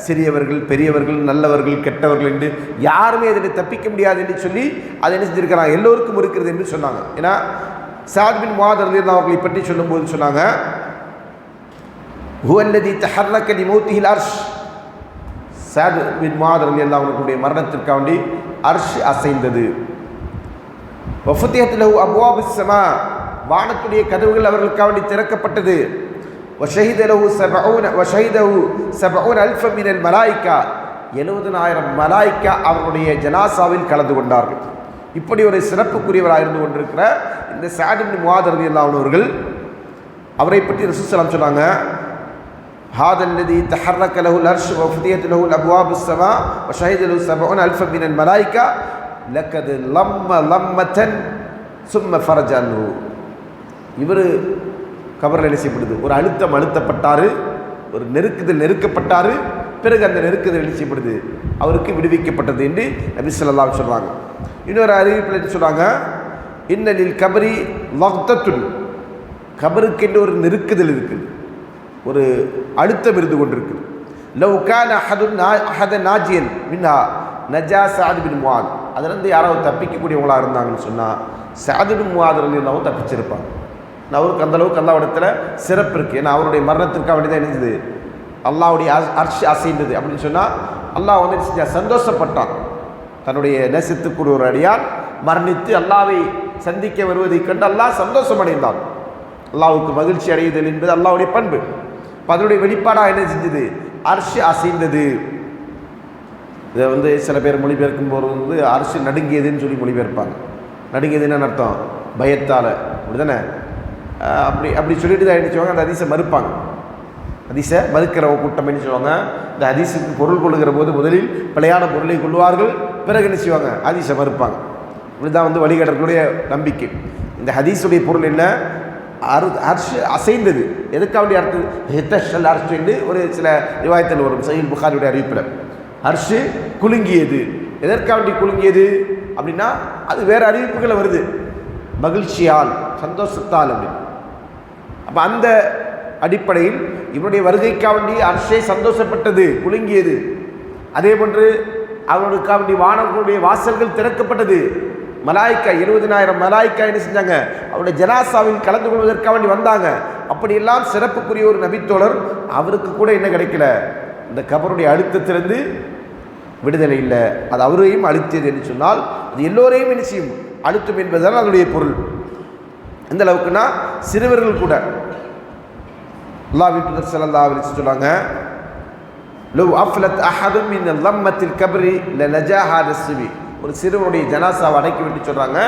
சிறியவர்கள், பெரியவர்கள், நல்லவர்கள், கெட்டவர்கள் என்று யாருமே அதில் தப்பிக்க முடியாது என்று சொல்லி அதை என்ன செஞ்சிருக்கிறாங்க, எல்லோருக்கும் இருக்கிறது என்று சொன்னாங்க. ஏன்னா சஅத் பின் முஆத் ரலியல்லாஹு அவர்களை பற்றி சொல்லும்போது சொன்னாங்க, ஹுவல்லதி தஹர்ரக லிமௌத்திஹில் அர்ஷ். சஅத் பின் முஆத் ரலியல்லாஹு அவர்களுடைய மரணத்திற்காக வேண்டி அர்ஷ் அசைந்தது. வஃபுத்திஹத் லஹு அப்வாபுஸ் ஸமா, வானத்துடைய கதவுகள் அவர்களுக்காக வேண்டி திறக்கப்பட்டது. வஷஹித லஹு 70 அல்ஃப மினல் மலாயிகா, 70,000 மலாயிகா அவருடைய ஜனாசாவில் கலந்து கொண்டார்கள். இப்படி ஒரு சிறப்புக்குரியவராக இருந்து கொண்டிருக்கிற இந்த சஅத் பின் முஆத் ரலியல்லாஹு அவர்கள், அவரை பற்றி ரசூல் ஸல்லல்லாஹு அலைஹி வஸல்லம் சொன்னாங்க, ஹாதல்லதி தஹர்ரக லஹுல் அர்ஷ் வஃபுத்திஹத் லஹுல் அப்வாபுஸ் ஸமா வஷஹித லஹு 70 அல்ஃப மினல் மலாயிகா லக்கத் லம்ம லம்மத்தன் சும்ம ஃபரஜ அன்ஹு. இவர் கபரில் என்ன செய்யப்படுது, ஒரு அழுத்தம் அழுத்தப்பட்டார், ஒரு நெருக்குதல் நெருக்கப்பட்டார், பிறகு அந்த நெருக்குதல் என்ன செய்யப்படுது, அவருக்கு விடுவிக்கப்பட்டது என்று நபி ஸல்லல்லாஹு அலைஹி வஸல்லம் சொல்கிறாங்க. இன்னொரு அறிவிப்பில் என்ன சொல்கிறாங்க, இன்னலில் கபரி லக்தத்துன், கபருக்கு என்று ஒரு நெருக்குதல் இருக்குது, ஒரு அழுத்தம் இருந்து கொண்டிருக்குது. லவ் கான அஹதன் நாஜியன் மின்ஹா நஜா சஅத் பின் முஆத், அதிலிருந்து யாராவது தப்பிக்கக்கூடியவங்களாக இருந்தாங்கன்னு சொன்னால் சஅத் பின் முஆத் ரலியல்லாஹு தப்பிச்சிருப்பாங்க. அவருக்கு அந்தளவுக்கு அல்லாஹ்விடத்தில் சிறப்பு இருக்குது. ஏன்னா அவருடைய மரணத்திற்காக வேண்டி தான் இருந்தது, அல்லாஹ்வுடைய அர்ஷ் அசைந்தது அப்படின்னு சொன்னால் அல்லாஹ் வந்து சந்தோஷப்பட்டான். தன்னுடைய நேசத்துக்குரிய ஒரு அடியான் மரணித்து அல்லாஹ்வை சந்திக்க வருவதை கண்டு அல்லாஹ் சந்தோஷம் அடைந்தான். அல்லாஹ்வுக்கு மகிழ்ச்சி அடையுதல் என்பது அல்லாஹ்வுடைய பண்பு. அதனுடைய வெளிப்பாடாக என்ன செஞ்சது? அர்ஷ் அசைந்தது. இதை சில பேர் மொழிபெயர்க்கும் போது அர்ஷ் நடுங்கியதுன்னு சொல்லி மொழிபெயர்ப்பாங்க. நடுங்கியதுன்னு அர்த்தம் பயத்தால், அப்படிதானே? அப்படி சொல்லிட்டு தான் என்ன செய்வாங்க, அந்த ஹதீஸை மறுப்பாங்க. ஹதீஸை மறுக்கிற கூட்டம் என்ன செய்வாங்க, இந்த ஹதீஸுக்கு பொருள் கொள்ளுகிற போது முதலில் பிழையான பொருளை கொள்வார்கள், பிறகு என்ன செய்வாங்க, ஹதீஸை மறுப்பாங்க. இப்படிதான் வழிகடர்களுடைய நம்பிக்கை. இந்த ஹதீஸுடைய பொருள் என்ன? அர்ஷ் அசைந்தது. எதுக்காக அர்த்தம்? ஹித்தஷல் அர்ஷ் என்று ஒரு சில ரிவாயத்தில் வரும் சஹீஹ் புகாரியுடைய அறிவிப்பில். அர்ஷ் குலுங்கியது. எதற்காண்டி குலுங்கியது அப்படின்னா அது வேறு அறிவிப்புகளை வருது, மகிழ்ச்சியால், சந்தோஷத்தால் அப்படின்னு. அப்போ அந்த அடிப்படையில் இவனுடைய வருகைக்காண்டி அர்ஷை சந்தோஷப்பட்டது, குலுங்கியது. அதே போன்று அவனுக்காண்டி வானவர்களுடைய வாசல்கள் திறக்கப்பட்டது. மலாய்க்கா 70,000 மலாய்க்கா என்ன செஞ்சாங்க, அவருடைய ஜனாசாவில் கலந்து கொள்வதற்காண்டி வந்தாங்க. அப்படியெல்லாம் சிறப்புக்குரிய ஒரு நபித்தோழர், அவருக்கு கூட என்ன கிடைக்கல, இந்த கபருடைய அழுத்தத்திலிருந்து விடுதலை இல்லை. அது அவரையும் அழுத்தியது என்று சொன்னால் அது எல்லோரையும் என்ன செய்யும், அழுத்தும் என்பதுதான் அதனுடைய பொருள். எந்த அளவுக்குன்னா சிறுவர்கள் கூட அல்லாஹ்வின் தூதர் ஸல்லல்லாஹு அலைஹி வஸல்லம் சொன்னாங்க, லவ் அஃப்லத் அஹதும் மின் லம்மத்தில் கப்ரி லனஜா ஹாதா ஸிபி. ஒரு சிறுவனுடைய ஜனாசாவை அடக்கி விட்டு சொல்கிறாங்க,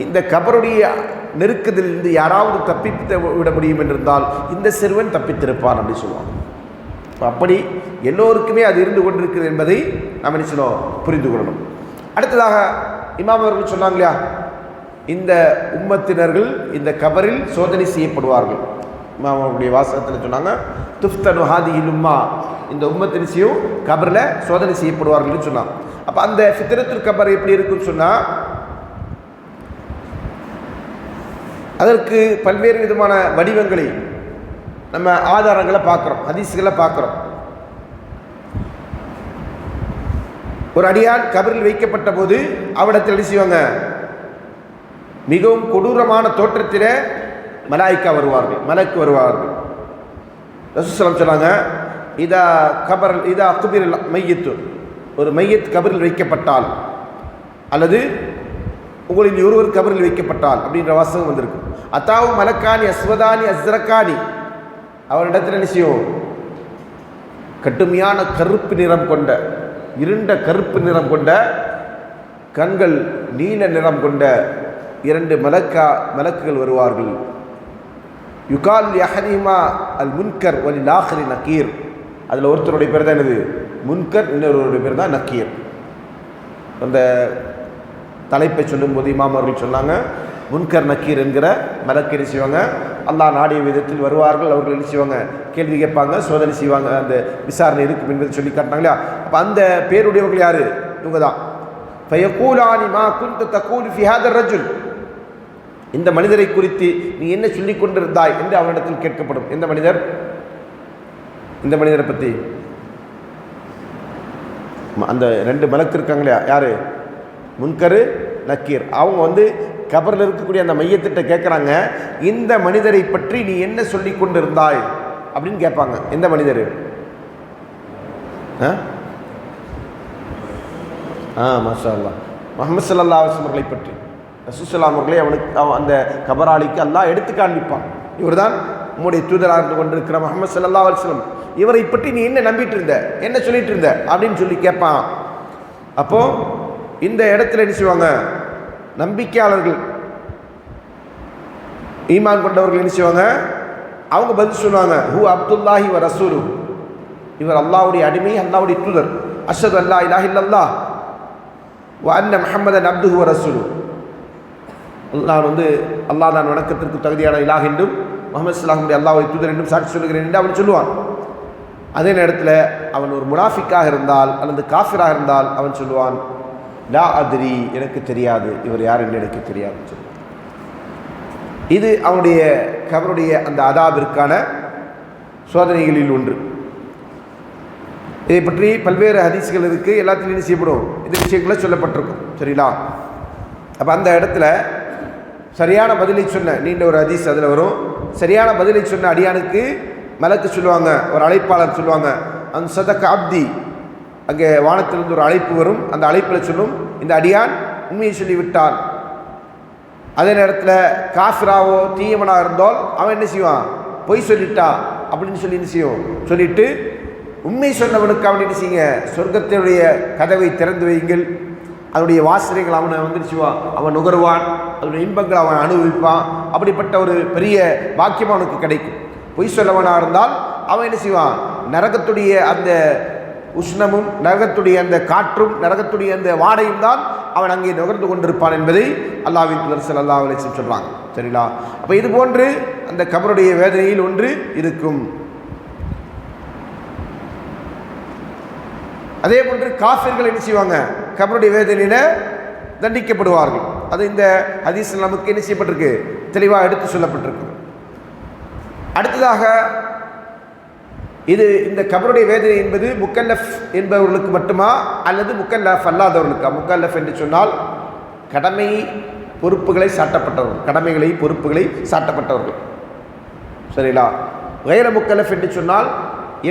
இந்த கபருடைய நெருக்கத்திலிருந்து யாராவது தப்பித்து விட முடியும் என்றிருந்தால் இந்த சிறுவன் தப்பித்திருப்பான் அப்படின்னு சொல்லுவாங்க. அப்படி எல்லோருக்குமே அது இருந்து கொண்டிருக்கிறது என்பதை நாம் என்ன செய்யணும், புரிந்து கொள்ளணும். அடுத்ததாக இமாம் அவர்கள் சொன்னாங்க இல்லையா, இந்த உம்மத்தினர்கள் இந்த கபரில் சோதனை செய்யப்படுவார்கள். இமாம் அவருடைய வாசகத்தில் சொன்னாங்க, துஃப்தனு ஹாதிஹில் உம்மா, இந்த உம்மத்தினிசையும் கபரில் சோதனை செய்யப்படுவார்கள்னு சொன்னாங்க. அப்போ அந்த ஃபித்ரத்துல் கபர் எப்படி இருக்குன்னு சொன்னால் அதற்கு பல்வேறு விதமான வடிவங்களை நம்ம ஆதாரங்களை பார்க்குறோம், ஹதீஸ்களை பார்க்குறோம். ஒரு அடியான் கபரில் வைக்கப்பட்ட போது அவரிடத்தில் என்ன செய்வாங்க, மிகவும் கொடூரமான தோற்றத்தில் மலாய்க்கா வருவார்கள், மலக்கு வருவார்கள். ரசூலுல்லாஹி ஸல்லல்லாஹு அலைஹி வஸல்லம் சொன்னாங்க, இதா குபிரல் மையத்து, ஒரு மையத் கபரில் வைக்கப்பட்டால் அல்லது உங்களில் ஒருவர் கபரில் வைக்கப்பட்டால் அப்படின்ற வாசகம் வந்திருக்கு. அத்தாவு மலக்கானி அஸ்வதானி அஸ்ரக்கானி, அவரிடத்தில் என்ன செய்யும், கடுமையான கருப்பு நிறம் கொண்ட, இருண்ட கருப்பு நிறம் கொண்ட, கண்கள் நீல நிறம் கொண்ட 2 மலக்குகள் வருவார்கள். யுகால் யஹனிமா அல் முன்கர் வலில் ஆஹிரி நக்கீர். அதில் ஒருத்தருடைய பேர் தான் என்னது, முன்கர், இன்னொருவருடைய பேர் தான் நக்கீர். அந்த தலைப்பை சொல்லும்போது இமாம் அவர்கள் சொன்னாங்க, முன்கர் நக்கீர் என்கிற மலக்கு என்ன செய்வாங்க, அல்லாஹ் நாடிய விதத்தில் வருவார்கள். அவர்கள் என்ன செய்வாங்க, கேள்வி கேட்பாங்க, சோதனை செய்வாங்க, அந்த விசாரணை இருக்கும் என்பதை சொல்லி காட்டினாங்களா. அப்போ அந்த பேருடையவர்கள் யார், இவங்க தான். ஃபயகூலானி மா குன்த தகூல் ஃபி ஹாதர் ரஜுல், இந்த மனிதரை குறித்து நீ என்ன சொல்லி கொண்டிருந்தாய் என்று அவனிடத்தில் கேட்கப்படும். எந்த மனிதர், இந்த மனிதரை பற்றி அந்த 2 மலக்கு இருக்காங்களா, யார், முன்கரு நக்கீர். அவங்க கபரில் இருக்கக்கூடிய அந்த மையத்திட்ட கேட்குறாங்க, இந்த மனிதரை பற்றி நீ என்ன சொல்லி கொண்டிருந்தாய் அப்படின்னு கேட்பாங்க. எந்த மனிதர், மாஷா அல்லாஹ், முஹம்மது ஸல்லல்லாஹு அலைஹி வஸல்லம் அவர்களை பற்றி. ரசூலுல்லாஹி அவர்களே அந்த கபராளிக்கு அல்லாஹ் எடுத்து காண்பிப்பான், இவர் தான் உம்முடைய தூதராக இருந்து கொண்டிருக்கிற முஹம்மது ஸல்லல்லாஹு அலைஹி வஸல்லம், இவரை பற்றி நீ என்ன நம்பிட்டு இருந்த, என்ன சொல்லிட்டு இருந்த அப்படின்னு சொல்லி கேட்பான். அப்போ இந்த இடத்துல என்ன செய்வாங்க, நம்பிக்கையாளர்கள், ஈமான் கொண்டவர்கள் என்ன செய்வாங்க, அவங்க பதில் சொல்லுவாங்க, ஹூ அப்துல்லாஹி வ ரசூலு, இவர் அல்லாஹ்வுடைய அடிமை, அல்லாஹ்வுடைய தூதர். அஷ்ஹது அல்லா இலாஹ இல்லல்லாஹ் வ அன்ன முஹம்மதன் அப்துஹு வ ரசூலு, நான் அல்லாஹ் தான் வணக்கத்திற்கு தகுதியான இலாஹ் என்றும் முஹம்மது ஸல்லல்லாஹு அலைஹி அல்லாஹ்வுடைய தூதர் என்றும் சாட்சி சொல்லுகிறேன் என்று அவன் சொல்லுவான். அதே நேரத்தில் அவன் ஒரு முனாஃபிக்காக இருந்தால் அல்லது காஃபிராக இருந்தால் அவன் சொல்லுவான், லா அத்ரி, எனக்கு தெரியாது, இவர் யார் என்று எனக்கு தெரியாதுன்னு சொல்லுவான். இது அவனுடைய கபருடைய அந்த அதாபிற்கான சோதனைகளில் ஒன்று. இதை பற்றி பல்வேறு ஹதீஸ்கள் இருக்குது, எல்லாத்திலையும் என்ன செய்யப்படும், இந்த விஷயங்களை சொல்லப்பட்டிருக்கும். சரிங்களா? அப்போ அந்த இடத்துல சரியான பதிலை சொன்ன, நீண்ட ஒரு ஹதீஸ் அதில் வரும், சரியான பதிலை சொன்ன அடியானுக்கு மலக்கு சொல்லுவாங்க, ஒரு அழைப்பாளர் சொல்லுவாங்க, அந்த சதக்க அப்தி, அங்கே வானத்திலிருந்து ஒரு அழைப்பு வரும், அந்த அழைப்பில் சொல்லும், இந்த அடியான் உண்மையை சொல்லிவிட்டான், அதே நேரத்தில் காஃபிராவோ தீயவனாக இருந்தால் அவன் என்ன செய்வான், பொய் சொல்லிட்டா அப்படின்னு சொல்லி என்ன செய்யும் சொல்லிட்டு, உண்மை சொன்னவனுக்கு அவன் என்ன செய்யுங்க, சொர்க்கத்தினுடைய கதவை திறந்து வையுங்கள், அதனுடைய வாசனைகள் அவனை வந்துடுச்சுவான், அவன் நுகர்வான், அதனுடைய இன்பங்கள் அவன் அனுபவிப்பான். அப்படிப்பட்ட ஒரு பெரிய பாக்கியம் அவனுக்கு கிடைக்கும். பொய் சொல்லவனாக இருந்தால் அவன் என்ன செய்வான், நரகத்துடைய அந்த உஷ்ணமும் நரகத்துடைய அந்த காற்றும் நரகத்துடைய அந்த வாடையும் தான் அவன் அங்கே நுகர்ந்து கொண்டிருப்பான் என்பதை அல்லாஹ்வின் தூதர் ஸல்லல்லாஹு அலைஹி வஸல்லம் சொல்றாங்க. சரிங்களா? அப்போ இது போன்று அந்த கபருடைய வேதனையில் ஒன்று இருக்கும். அதே போன்று காஃபிர்கள் என்ன செய்வாங்க, கபருடைய வேதனையில தண்டிக்கப்படுவார்கள். அது இந்த ஹதீஸில் நமக்கு என்ன செய்யப்பட்டிருக்கு, தெளிவாக எடுத்து சொல்லப்பட்டிருக்கு. அடுத்ததாக இது இந்த கபருடைய வேதனை என்பது முக்கல்லஃப் என்பவர்களுக்கு மட்டுமா அல்லது முக்கல்லஃப் அல்லாதவர்களுக்கா? முக்கல்லஃப் என்று சொன்னால் கடமை பொறுப்புகளை சாட்டப்பட்டவர்கள், கடமைகளை பொறுப்புகளை சாட்டப்பட்டவர்கள். சரிங்களா? கைர முக்கல்லஃப் என்று சொன்னால்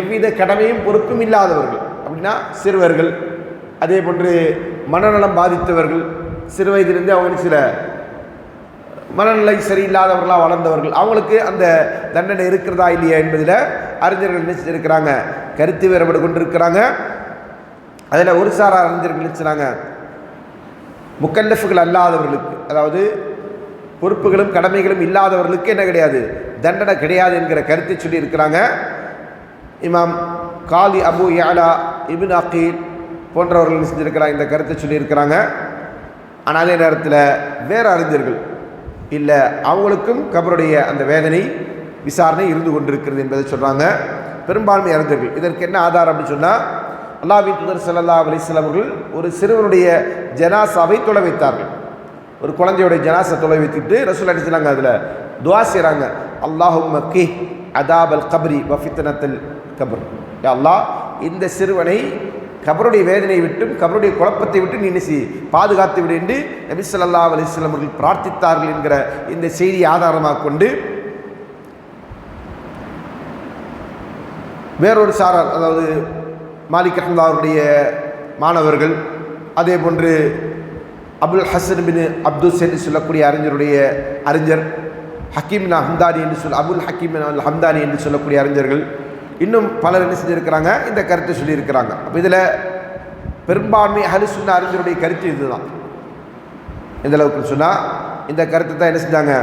எவ்வித கடமையும் பொறுப்பும் இல்லாதவர்கள். அப்படின்னா சிறுவர்கள், அதே போன்று மனநலம் பாதித்தவர்கள், சிறு வயதிலிருந்து அவங்க சில மனநிலை சரியில்லாதவர்களாக வளர்ந்தவர்கள், அவங்களுக்கு அந்த தண்டனை இருக்கிறதா இல்லையா என்பதில் அறிஞர்கள் நினைச்சிருக்கிறாங்க, கருத்து வேறுபாடு கொண்டிருக்கிறாங்க. அதில் ஒரு சாரா அறிஞர்கள் நினைச்சாங்க, முக்கல்லஃபுகள் அல்லாதவர்களுக்கு, அதாவது பொறுப்புகளும் கடமைகளும் இல்லாதவர்களுக்கு என்ன கிடையாது, தண்டனை கிடையாது என்கிற கருத்தை சொல்லி இருக்கிறாங்க. இமாம் காலி அபு யாலா இப்னு அகீல் போன்றவர்கள் செஞ்சிருக்கிறாங்க, இந்த கருத்தை சொல்லியிருக்கிறாங்க. ஆனால் அதே நேரத்தில் வேறு அறிஞர்கள் இல்லை, அவங்களுக்கும் கபருடைய அந்த வேதனை விசாரணை இருந்து கொண்டிருக்கிறது என்பதை சொல்கிறாங்க பெரும்பான்மை அறிஞர்கள். இதற்கு என்ன ஆதாரம் அப்படின்னு சொன்னால், அல்லாஹ்வின் தூதர் ஸல்லல்லாஹு அலைஹி வஸல்லம் அவர்கள் ஒரு சிறுவனுடைய ஜனாசாவை தொலை வைத்தார்கள். ஒரு குழந்தையுடைய ஜனாசா தொலை வைத்துட்டு ரசூல் அடிச்சாங்க, அதில் துஆ செய்கிறாங்க, அல்லாஹும்ம கி அதாபல் கப்ரி வ ஃபித்னத்தல் கப்ர். யா அல்லாஹ், இந்த சிறுவனை கபருடைய வேதனையை விட்டும் கபருடைய குழப்பத்தை விட்டு நீ பாதுகாத்து விடு என்று நபி ஸல்லல்லாஹு அலைஹி வஸல்லம் அவர்கள் பிரார்த்தித்தார்கள் என்கிற இந்த செய்தியை ஆதாரமாக கொண்டு வேறொரு சாரார், அதாவது மாலிக் ரஹ்மத்துல்லாஹி அவருடைய மாணவர்கள், அதே போன்று அபுல் ஹசன் பின் அப்துஸ் என்று சொல்லக்கூடிய அறிஞர் ஹக்கீம் ஹம்தானி என்று அபுல் ஹக்கீம் அல் ஹம்தானி என்று சொல்லக்கூடிய அறிஞர்கள், இன்னும் பலர் என்ன செஞ்சுருக்கிறாங்க, இந்த கருத்தை சொல்லியிருக்கிறாங்க. அப்போ இதில் பெரும்பான்மை அஹ்லுஸ் சுன்னah அறிஞருடைய கருத்து இதுதான். எந்த அளவுக்கு சொன்னால், இந்த கருத்தை தான் என்ன செஞ்சாங்க,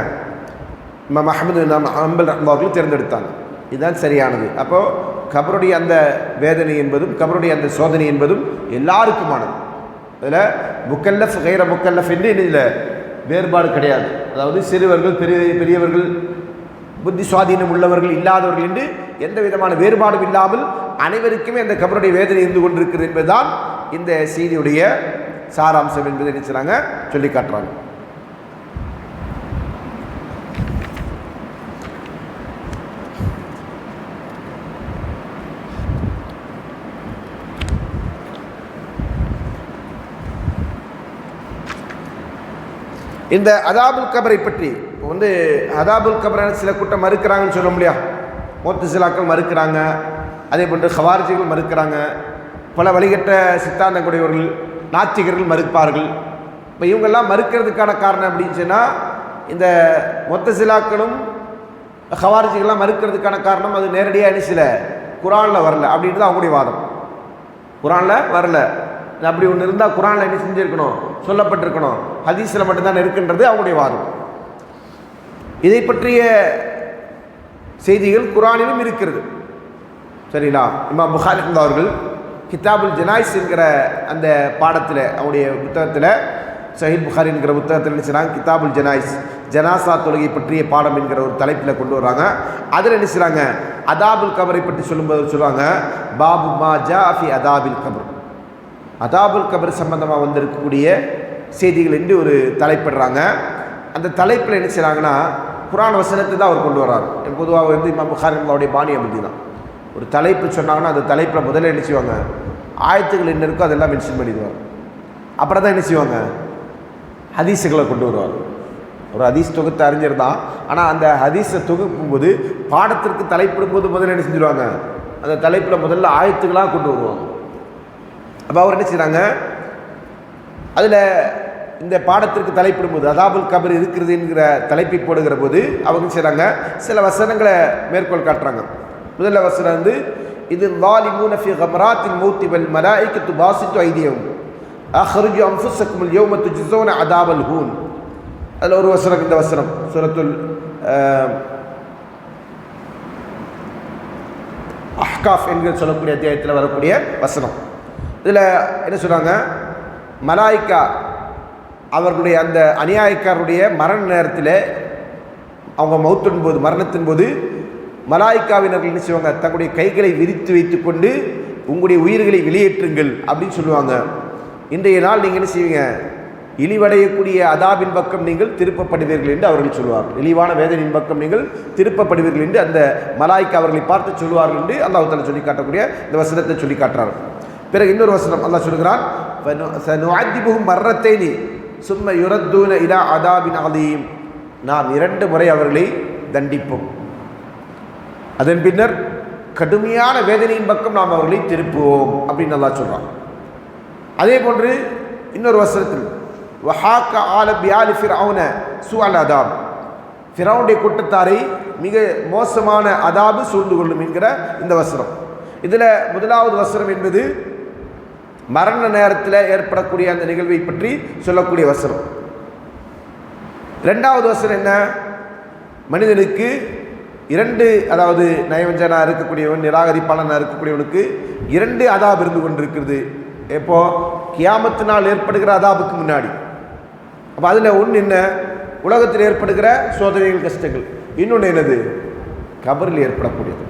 இமாம் அஹ்மது பின் ஹம்பல் அவர்கள் தேர்ந்தெடுத்தாங்க. இதுதான் சரியானது. அப்போது கபருடைய அந்த வேதனை என்பதும் கபருடைய அந்த சோதனை என்பதும் எல்லாருக்குமானது. அதில் முக்கல்லஃப் கைர முக்கல்லஃப் என்று இதில் வேறுபாடு கிடையாது. அதாவது சிறுவர்கள், பெரியவர்கள், புத்தி சுவாதீனம் உள்ளவர்கள், இல்லாதவர்கள் என்று எந்த விதமான வேறுபாடும் இல்லாமல் அனைவருக்குமே அந்த கபருடைய வேதனை இருந்து கொண்டிருக்கிறது என்பதுதான் இந்த செய்தியுடைய சாராம்சம் என்பதை நினைச்சாங்க சொல்லி காட்டுறாங்க. இந்த அதாபுல் கபரை பற்றி அதாபுல் கபரை சில கூட்டம் மறுக்கிறாங்கன்னு சொல்ல முடியாது. முஅ்தஸிலாக்கள் மறுக்கிறாங்க, அதே போன்று ஹவாரிஜிகள் மறுக்கிறாங்க, பல வழிகட்ட சித்தாந்தக்கூடியவர்கள் நாத்திகர்கள் மறுப்பார்கள். இப்போ இவங்கெல்லாம் மறுக்கிறதுக்கான காரணம் அப்படின்னு சொன்னால், இந்த முஅ்தஸிலாக்களும் ஹவாரிஜிகள்லாம் மறுக்கிறதுக்கான காரணம் அது நேரடியாக என்ன சில குரானில் வரல அப்படின்றது அவங்களுடைய வாதம். குரானில் வரல, அப்படி ஒன்று இருந்தால் குரானில் என்ன செஞ்சுருக்கணும், சொல்லப்பட்டிருக்கணும், ஹதீஸில் மட்டும்தான் இருக்குன்றது அவங்களுடைய வாதம். இதை பற்றிய செய்திகள் குரானிலும் இருக்கிறது. சரிங்களா? இமாம் புகாரி அவர்கள் கிதாபுல் ஜனாயிஸ் என்கிற அந்த பாடத்தில், அவருடைய புத்தகத்தில், சஹீஹ் புகாரி என்கிற புத்தகத்தில் என்ன செய்கிறாங்க, கிதாபுல் ஜனாயிஸ், ஜனாசா தொழுகை பற்றிய பாடம் என்கிற ஒரு தலைப்பில் கொண்டு வர்றாங்க. அதில் என்ன செய்கிறாங்க, அதாபுல் கபரை பற்றி சொல்லும்போது சொல்லுவாங்க, பாபு மா ஜா ஃபி அதாபில் கபர், அதாபுல் கபர் சம்பந்தமாக வந்திருக்கக்கூடிய செய்திகள் என்று ஒரு தலைப்பிடுறாங்க. அந்த தலைப்பில் என்ன செய்கிறாங்கன்னா, குரான் வசனத்தை தான் அவர் கொண்டு வர்றாரு. பொதுவாக இமாம் புகாரி அவருடைய பாணி அப்படி தான். ஒரு தலைப்பு சொன்னாங்கன்னா அந்த தலைப்பில் முதல்ல என்ன செய்வாங்க, ஆயத்துக்கள் என்ன இருக்கோ அதெல்லாம் மென்ஷன் பண்ணிடுவார். அப்புறம் தான் என்ன செய்வாங்க, ஹதீஸுகளை கொண்டு வருவார். ஒரு ஹதீஸ் தொகுத்து அறிஞர் தான், ஆனால் அந்த ஹதீஸை தொகுக்கும் போது பாடத்திற்கு தலைப்பிடும் போது முதல்ல என்ன செஞ்சுருவாங்க, அந்த தலைப்பில் முதல்ல ஆயத்துக்களாக கொண்டு வருவாங்க. அப்போ அவர் என்ன செய்கிறாங்க, அதில் இந்த பாடத்திற்கு தலைப்பிடும் போது அதாபுல் கபர் இருக்கிறது என்கிற தலைப்பை போடுகிற போது அவங்க செய்கிறாங்க சில வசனங்களை மேற்கோள் காட்டுறாங்க. முதல்ல வசனம் வந்து இது ظالمون في غمرات الموت والملائكة باسطوا أيديهم أخرجوا أنفسكم اليوم تجزون عذاب الهون. அதில் ஒரு வசனம் இந்த வசனம் சூரத்துல் அஹ்காஃப் என்கிற சொல்லக்கூடிய அத்தியாயத்தில் வரக்கூடிய வசனம். இதில் என்ன சொல்கிறாங்க, மலாய்க்கா அவர்களுடைய அந்த அநியாயக்காரருடைய மரண நேரத்தில் அவங்க மௌத்தின் போது மரணத்தின் போது மலாய்க்காவினர்கள் என்ன செய்வாங்க, தங்களுடைய கைகளை விரித்து வைத்து கொண்டு உங்களுடைய உயிர்களை வெளியேற்றுங்கள் அப்படின்னு சொல்லுவாங்க. இன்றைய நாள் நீங்கள் என்ன செய்வீங்க, இழிவடையக்கூடிய அதாபின் பக்கம் நீங்கள் திருப்பப்படுவீர்கள் என்று அவர்கள் சொல்வார்கள். இழிவான வேதனையின் பக்கம் நீங்கள் திருப்பப்படுவீர்கள் என்று அந்த மலாய்க்கா அவர்களை பார்த்து சொல்வார்கள் என்று அல்லாஹ் தஆலா சொல்லி காட்டக்கூடிய இந்த வசனத்தை சொல்லி காட்டுறார். பிறகு இன்னொரு வசனம் அல்லாஹ் சொல்கிறான், சனுஅதிபுஹும் மர்ரத்தைனி சும்ம யுரத்தூன இலா அதாபின் அலீம். நாம் 2 முறை அவர்களை தண்டிப்போம், அதன் பின்னர் கடுமையான வேதனையின் பக்கம் நாம் அவர்களை திருப்புவோம் அப்படின்னு அல்லாஹ் சொல்கிறான். அதே போன்று இன்னொரு வசனத்தில் வஹாக்க ஆல பியாலி ஃபிரௌன சுஅல் அதாப், ஃபிரௌனுடைய கூட்டத்தாரை மிக மோசமான அதாபு சூழ்ந்து கொள்ளும் என்கிற இந்த வசனம். இதில் முதலாவது வசனம் என்பது மரண நேரத்தில் ஏற்படக்கூடிய அந்த நிகழ்வை பற்றி சொல்லக்கூடிய வசனம். 2வது வசனம் என்ன, மனிதனுக்கு 2, அதாவது நயவஞ்சனாக இருக்கக்கூடியவன் நிராகரிப்பாளனாக இருக்கக்கூடியவனுக்கு 2 அதாப் இருந்து கொண்டிருக்கிறது. எப்போ, கியாமத்தினால் ஏற்படுகிற அதாபுக்கு முன்னாடி. அப்போ அதில் ஒன்று என்ன, உலகத்தில் ஏற்படுகிற சோதனைகள் கஷ்டங்கள். இன்னொன்று என்னது, கபரில் ஏற்படக்கூடியது.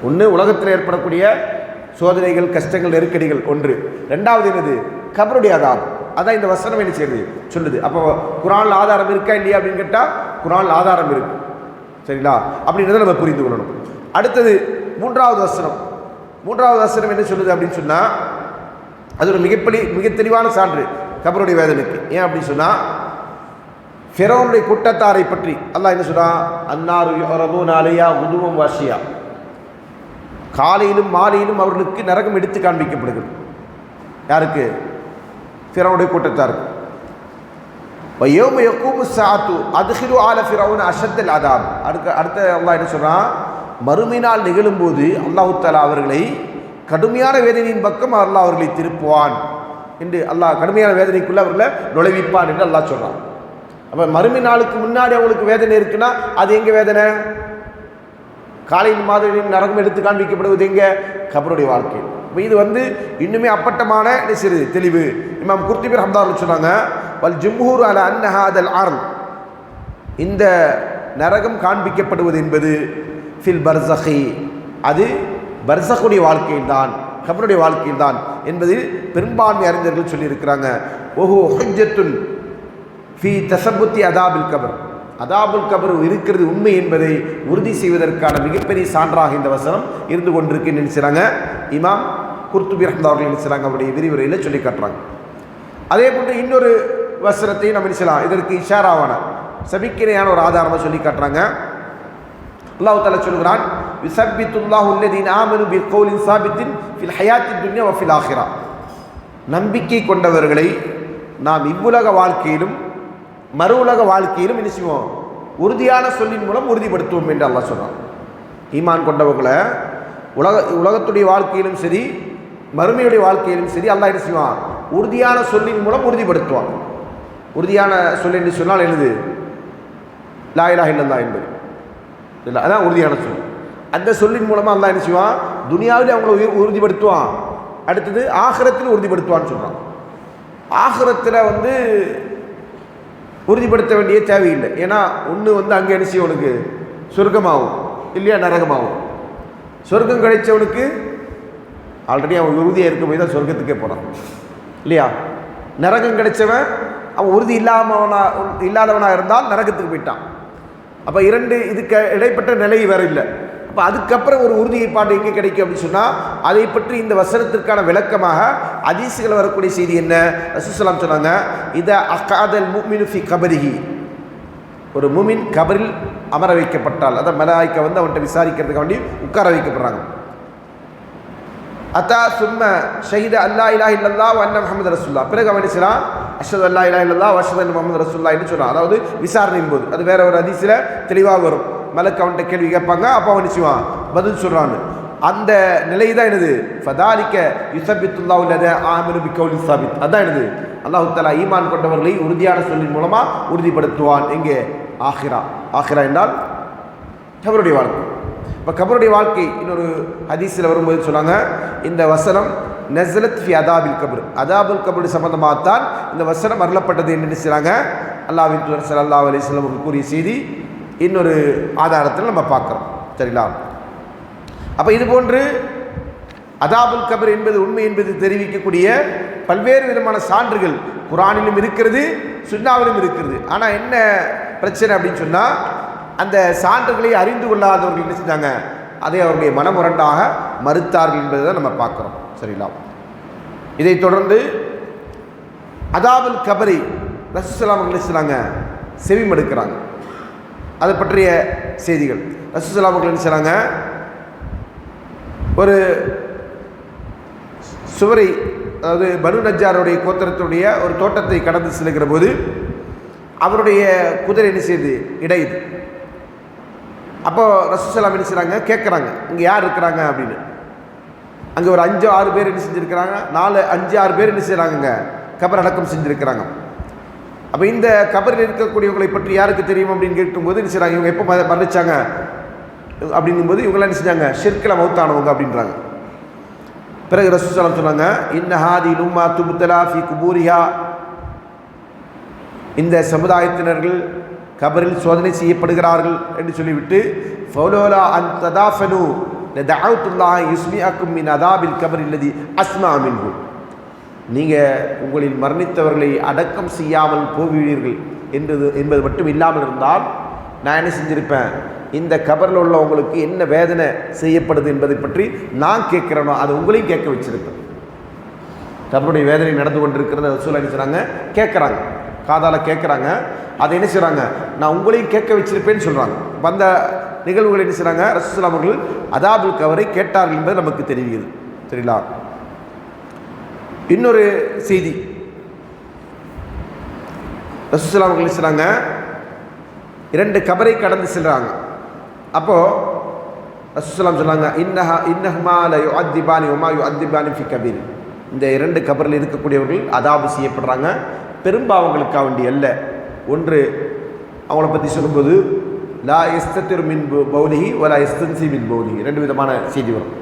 ஒன்று உலகத்தில் ஏற்படக்கூடிய சோதனைகள் கஷ்டங்கள் நெருக்கடிகள் ஒன்று. 2வது என்னது, கபருடைய அதாப். அதான் இந்த வசனம் என்ன செய்யுது சொல்லுது. அப்போ குர்ஆனில் ஆதாரம் இருக்கா இல்லையா அப்படின்னு கேட்டால் குர்ஆனில் ஆதாரம் இருக்கு. சரிங்களா, அப்படின்றத நம்ம புரிந்து கொள்ளணும். அடுத்தது 3வது வசனம். 3வது வசனம் என்ன சொல்லுது அப்படின்னு சொன்னால் அது ஒரு மிக தெளிவான சான்று கபருடைய வேதனைக்கு. ஏன் அப்படின்னு சொன்னால் ஃபிரௌனுடைய கூட்டத்தாரை பற்றி அல்லாஹ் என்ன சொல்றான், அன்னாரு யுரதூன அலையா குதுவம் வாஷியா, காலையிலும் மாலையிலும் அவர்களுக்கு நரகம் எடுத்து காண்பிக்கப்படுகிறது. யாருக்கு, ஃபிரௌனுடைய கூட்டத்தாருக்கு. வயௌம யகூமு ஸாஅத்து அத்கிலு ஆல ஃபிரௌன அஷத்தல் அதாப். அடுத்த அல்லாஹ் என்ன சொல்றான், மறுமையினால் நிகழும்போது அல்லாஹ் தஆலா அவர்களை கடுமையான வேதனையின் பக்கம் அல்லாஹ் அவர்களை திருப்புவான் என்று, அல்லாஹ் கடுமையான வேதனைக்குள்ள அவர்களை நுழைவிப்பான் என்று அல்லாஹ் சொல்றான். அப்போ மறுமை நாளுக்கு முன்னாடி அவங்களுக்கு வேதனை இருக்குன்னா அது எங்க வேதனை, காலையில் மாதிரியும் நரகம் எடுத்து காண்பிக்கப்படுவது எங்க, கபருடைய வாழ்க்கை. இப்போ இது இன்னுமே அப்பட்டமான சிறு தெளிவு. இமாம் குர்துபி ரஹ்மத்துல்லாஹி சொன்னாங்க, வல் ஜும்ஹூர் அலா அன்ன ஹாதல் அர்ல், இந்த நரகம் காண்பிக்கப்படுவது என்பது ஃபில் பர்ஸஹி, அது பர்ஸஹுடைய வாழ்க்கையில் தான், கபருடைய வாழ்க்கையில் தான் என்பதில் பெரும்பான்மை அறிஞர்கள் சொல்லியிருக்கிறாங்க. ஓஹோ ஹுஜ்ஜத்துன் ஃபி தஸப்புத்தி அதாபுல் கபர், அதாபுல் கபர் இருக்கிறது உண்மை என்பதை உறுதி செய்வதற்கான மிகப்பெரிய சான்றாக இந்த வசனம் இருந்து கொண்டிருக்கு நினைச்சாங்க இமாம் குர்துபி ரஹ்மத்துல்லாஹி அவர்கள் நினைச்சாங்க அவருடைய விரிவுரையில் சொல்லி காட்டுறாங்க. அதே போன்று இன்னொரு வசனத்தை நம்ம நினைச்சலாம், இதற்கு இஷாராவான சபிக்கிறையான ஒரு ஆதாரமாக சொல்லி காட்டுறாங்க. அல்லாஹ் தஆலா சொல்கிறான், யுஸப்பித்துல்லாஹு அல்லதீன ஆமனு பிகௌலின் ஸாபித்தின் ஃபில் ஹயாத்தித் துன்யா வ ஃபில் ஆখিরা, நம்பிக்கை கொண்டவர்களை நாம் இவ்வுலக வாழ்க்கையிலும் மறு உலக வாழ்க்கையிலும் என்ன செய்வோம், உறுதியான சொல்லின் மூலம் உறுதிப்படுத்துவோம் என்று அல்லாஹ் சொல்றான். ஈமான் கொண்டவர்களை உலகத்துடைய வாழ்க்கையிலும் சரி மறுமையுடைய வாழ்க்கையிலும் சரி அல்லாஹ் என்ன செய்வான், உறுதியான சொல்லின் மூலம் உறுதிப்படுத்துவான். உறுதியான சொல் என்று சொன்னால் எழுது லா இலாஹ இல்லல்லாஹ் என்பது இல்லை, அதான் உறுதியான சொல். அந்த சொல்லின் மூலமாக அல்லாஹ் என்ன செய்வான், துனியாவில் அவங்களை உறுதிப்படுத்துவான், அடுத்தது ஆகிரத்தில் உறுதிப்படுத்துவான்னு சொல்கிறான். ஆகிரத்தில் உறுதிப்படுத்த வேண்டிய தேவையில்லை. ஏன்னா ஒன்று அங்கே என்ன செய்யும், உனக்கு சொர்க்கமாகும் இல்லையா நரகமாகும். சொர்க்கம் கிடைச்சவனுக்கு ஆல்ரெடி அவன் உறுதியாக இருக்க போய் தான் சொர்க்கத்துக்கே போகிறான் இல்லையா. நரகம் கிடைச்சவன் அவன் உறுதி இல்லாதவனாக இருந்தால் நரகத்துக்கு போயிட்டான். அப்போ 2 இதுக்கு இடைப்பட்ட நிலை வேறு இல்லை. அப்போ அதுக்கப்புறம் ஒரு உறுதியை பாட்டு எங்கே கிடைக்கும் அப்படின்னு சொன்னால் அதை பற்றி இந்த வசனத்திற்கான விளக்கமாக ஹதீஸ்கள் வரக்கூடிய செய்தி என்ன, ரசூலுல்லாஹி ஸல்லல்லாஹு அலைஹி வஸல்லம் சொன்னாங்க, இதா அகாதல் முஃமினு ஃபி கபரிஹி, ஒரு முமின் கபரில் அமர வைக்கப்பட்டால், அதான் மலாயிக்கா அவன்கிட்ட விசாரிக்கிறதுக்கு வேண்டி உட்கார வைக்கப்படுறாங்க. அத்தா சும்ம ஷஹீத அல்லா இலாஹ இல்லல்லாஹ் வ அன்ன முஹம்மது ரசூலுல்லாஹ், பிறகு அவன் சொல்றான் அஷ்ஹது அல்லா இலாஹா இல்லல்லாஹ் வ அஷ்ஹது அன்ன முஹம்மது ரசூலுல்லாஹ்னு சொல்றான். அதாவது விசாரணையின் போது அது வேற ஒரு ஹதீஸ்ல தெளிவாக வரும். மலக்கு அவன்கிட்ட கேள்வி கேட்பாங்க, அப்போ அவன் நிச்சயமா பதில் சொல்றான்னு. அந்த நிலை தான் என்னது? ஃபதாலிக யுஸபித்துல்லாஹு அல்லதீன ஆமனு பிகௌலி ஸாபித். அதான் என்னது? அல்லாஹ் தஆலா ஈமான் கொண்டவர்களை உறுதியான சொல்லின் மூலமா உறுதிப்படுத்துவான். எங்கே? ஆஹிரா. ஆஹிரா என்றால் கபருடைய வாழ்க்கை. இப்போ கபருடைய வாழ்க்கை இன்னொரு ஹதீஸில் வரும்போது சொன்னாங்க, இந்த வசனம் நஸ்லத் ஃபி அதாபில் கபர், அதாபுல் கபர் சம்பந்தமாகத்தான் இந்த வசனம் அருளப்பட்டது என்று சொல்கிறாங்க. அல்லாஹ்வின் தூதர் ஸல்லல்லாஹு அலைஹி வஸல்லம் கூறிய செய்தி இன்னொரு ஆதாரத்தில் நம்ம பார்க்குறோம். சரிங்களா? அப்போ இது போன்று அதாபுல் கபர் என்பது உண்மை என்பது தெரிவிக்கக்கூடிய பல்வேறு விதமான சான்றுகள் குர்ஆனிலும் இருக்கிறது, சுன்னாவிலும் இருக்கிறது. ஆனால் என்ன பிரச்சனை அப்படின்னு சொன்னால், அந்த சான்றுகளை அறிந்து கொள்ளாதவர்கள் என்ன செஞ்சாங்க? அதை அவருடைய மனமுரண்டாக மறுத்தார்கள் என்பதை தான் நம்ம பார்க்குறோம். சரிங்களா? இதைத் தொடர்ந்து அதாபுல் கபரை ரசூலுல்லாஹி அலைஹி வஸல்லம் செவிமடுக்கிறாங்க. அதை பற்றிய செய்திகள் ரசூலுல்லாஹி அலைஹி வஸல்லம் ஒரு சுவரை, அதாவது பனு நஜ்ஜாருடைய கோத்திரத்துடைய ஒரு தோட்டத்தை கடந்து செல்கிற போது அவருடைய குதிரை என்ன செய்யுது? இடையுது. அப்போ ரசூலுல்லாஹி என்ன செய்கிறாங்க? கேட்குறாங்க, இங்கே யார் இருக்கிறாங்க அப்படின்னு. அங்கே ஒரு 5-6 பேர் என்ன செஞ்சுருக்கிறாங்க? 4-5-6 பேர் என்ன செய்கிறாங்க? கபர் அடக்கம் செஞ்சுருக்கிறாங்க. அப்போ இந்த கபரில் இருக்கக்கூடியவங்களை பற்றி யாருக்கு தெரியும் அப்படின்னு கேட்கும்போது என்ன செய்கிறாங்க? இவங்க எப்போ மரணிச்சாங்க அப்படிங்கும்போது இவங்களாம் என்ன செஞ்சாங்க? ஷிர்கில் மௌத்தானவங்க அப்படின்றாங்க. பிறகு ரசூலுல்லாஹி சொன்னாங்க, இன்ன ஹாதிஹில் உம்மா துப்தலா ஃபீ குபூரிஹா, இந்த சமுதாயத்தினர்கள் கபரில் சோதனை செய்யப்படுகிறார்கள் என்று சொல்லிவிட்டு, ஃபௌலோலா அன் ததாஃபனு லதஅவுத்துல்லாஹ யுஸ்மிஅக்கும் மின் அதாபில் கபர் அல்லதி அஸ்மா மின்ஹு, நீங்கள் உங்களில் மரணித்தவர்களை அடக்கம் செய்யாமல் போவீர்கள் என்பது மட்டும் இல்லாமல் இருந்தால் நான் என்ன செஞ்சிருப்பேன்? இந்த கபரில் உள்ளவங்களுக்கு என்ன வேதனை செய்யப்படுது என்பதை பற்றி நான் கேட்குறேனோ அது உங்களையும் கேட்க வச்சிருப்பேன். கபருடைய வேதனை நடந்து கொண்டிருக்கிறத ரசூலுல்லாஹி என்ன செய்கிறாங்க? கேட்குறாங்க, காதால் கேட்குறாங்க. அதை என்ன செய்கிறாங்க? நான் உங்களையும் கேட்க வச்சிருப்பேன்னு சொல்கிறாங்க. வந்த நிகழ்வுகள் என்ன செய்கிறாங்க? ரசூலுல்லாஹி அவர்கள் அதாபுல் கபரை கேட்டார்கள் என்பது நமக்கு தெரிகிறது. சரிங்களா? இன்னொரு செய்தி, ரசூலுல்லாஹி அவர்கள் என்ன செய்கிறாங்க? 2 கபரை கடந்து செல்கிறாங்க. அப்போது ரசூலுல்லாஹி சொன்னாங்க, இன்னஹுமா லா யுஅத்திபானி வமா யுஅத்திபானி ஃபி கபீர், இந்த 2 கபரில் இருக்கக்கூடியவர்கள் அதாபு செய்யப்படுறாங்க பெரும்பாவங்களுக்காக வேண்டி அல்ல. ஒன்று, அவங்கள பற்றி சொல்லும்போது லா இஸ்தத்திர் மின் பௌலிஹி வலா இஸ்தன்சி மின் பௌலிஹி, 2 விதமான செய்தி வரும்.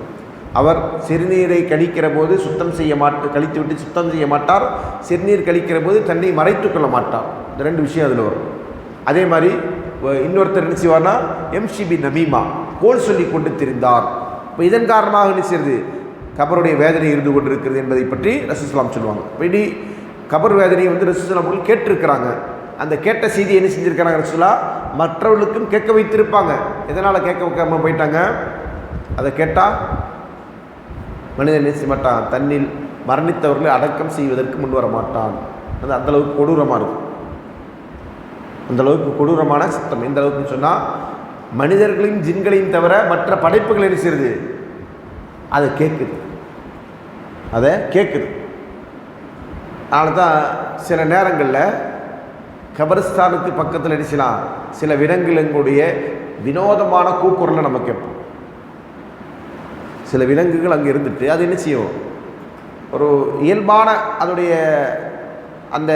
அவர் சிறுநீரை கழிக்கிற போது கழித்து விட்டு சுத்தம் செய்ய மாட்டார், சிறுநீர் கழிக்கிற போது தன்னை மறைத்து கொள்ள மாட்டார். இந்த 2 விஷயம் அதில் வரும். அதே மாதிரி இன்னொருத்தர் என்ன செய்வார்னா, எம்ஷிபி நமீமா, கோல் சொல்லி கொண்டு திரிந்தார். இப்போ இதன் காரணமாக என்ன செய்யுது? கபருடைய வேதனை இருந்து கொண்டிருக்கிறது என்பதை பற்றி ரசூலுல்லாஹி சொல்லுவாங்க. இப்படி கபர் வேதனையை ரசூலுல்லாஹி அவர்கள் கேட்டிருக்கிறாங்க. அந்த கேட்ட செய்தி என்ன செஞ்சுருக்கிறாங்க? ரசூலுல்லாஹி மற்றவர்களுக்கும் கேட்க வைத்திருப்பாங்க. எதனால் கேட்க வைக்காம போயிட்டாங்க? அதை கேட்டால் மனிதன் என்ன செய்ய மாட்டான்? தன்னில் மரணித்தவர்களை அடக்கம் செய்வதற்கு முன் வர மாட்டான். அது அந்தளவுக்கு கொடூரமாக இருக்கும். அந்தளவுக்கு கொடூரமான சத்தம். எந்த அளவுக்குன்னு சொன்னால், மனிதர்களையும் ஜின்களையும் தவிர மற்ற படைப்புகள் என்ன செய்யுது? அதை கேட்குது. அதனால தான் சில நேரங்களில் கபரிஸ்தானுக்கு பக்கத்தில் என்ன செய்யலாம்? சில விலங்குகளுடைய வினோதமான கூக்குரலை நம்ம கேட்போம். சில விலங்குகள் அங்கே இருந்துட்டு அது என்ன செய்யும்? ஒரு இயல்பான அதோடைய அந்த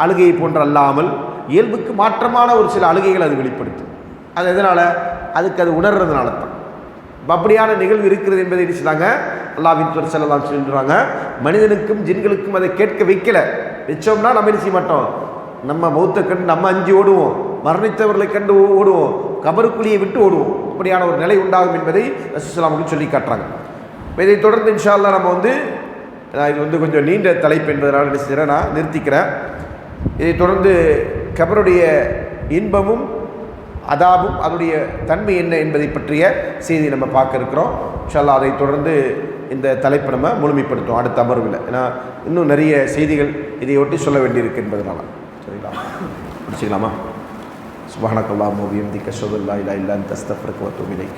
அழுகையை போன்று அல்லாமல் இயல்புக்கு மாற்றமான ஒரு சில அழுகைகள் அது வெளிப்படுத்தும். அது எதனால்? அதுக்கு அது உணர்றதுனால தான். அப்படியான நிகழ்வு இருக்கிறது என்பதை என்ன செய்றாங்க? அல்லாஹ்வின் தூதர் ஸல்லல்லாஹு அலைஹி வஸல்லம் சொல்றாங்க, மனிதனுக்கும் ஜின்களுக்கும் அதை கேட்க வச்சோம்னா நம்ம என்ன செய்ய மாட்டோம்? நம்ம மௌத்தை கண்டு நம்ம அஞ்சு ஓடுவோம், மரணித்தவர்களை கண்டு ஓடுவோம், கபருக்குழியை விட்டு ஓடுவோம். அப்படியான ஒரு நிலை உண்டாகும் என்பதை ரசூலுல்லாஹி அலைஹி சொல்லி காட்டுறாங்க. இதை தொடர்ந்து இன்ஷா அல்லாஹ் நம்ம இது கொஞ்சம் நீண்ட தலைப்பு என்பதனால் என்ன செய்கிறேன், நான் நிறுத்திக்கிறேன். இதை தொடர்ந்து கபருடைய இன்பமும் அதாபும் அதனுடைய தன்மை என்ன என்பதை பற்றிய செய்தி நம்ம பார்க்க இருக்கிறோம். இன்ஷா அல்லாஹ் அதை தொடர்ந்து இந்த தலைப்பை நம்ம முழுமைப்படுத்தும் அடுத்த அமர்வில். ஏன்னா இன்னும் நிறைய செய்திகள் இதை ஒட்டி சொல்ல வேண்டியிருக்கு என்பதனால. சரிங்களா? முடிச்சுக்கலாமா? சுப்ஹானக்கல்லாஹும்ம வ பிஹம்திக அஷ்ஹது அல்லா இலாஹா இல்லா அன்த அஸ்தக்ஃபிருக வ அத்தூபு இலைக்.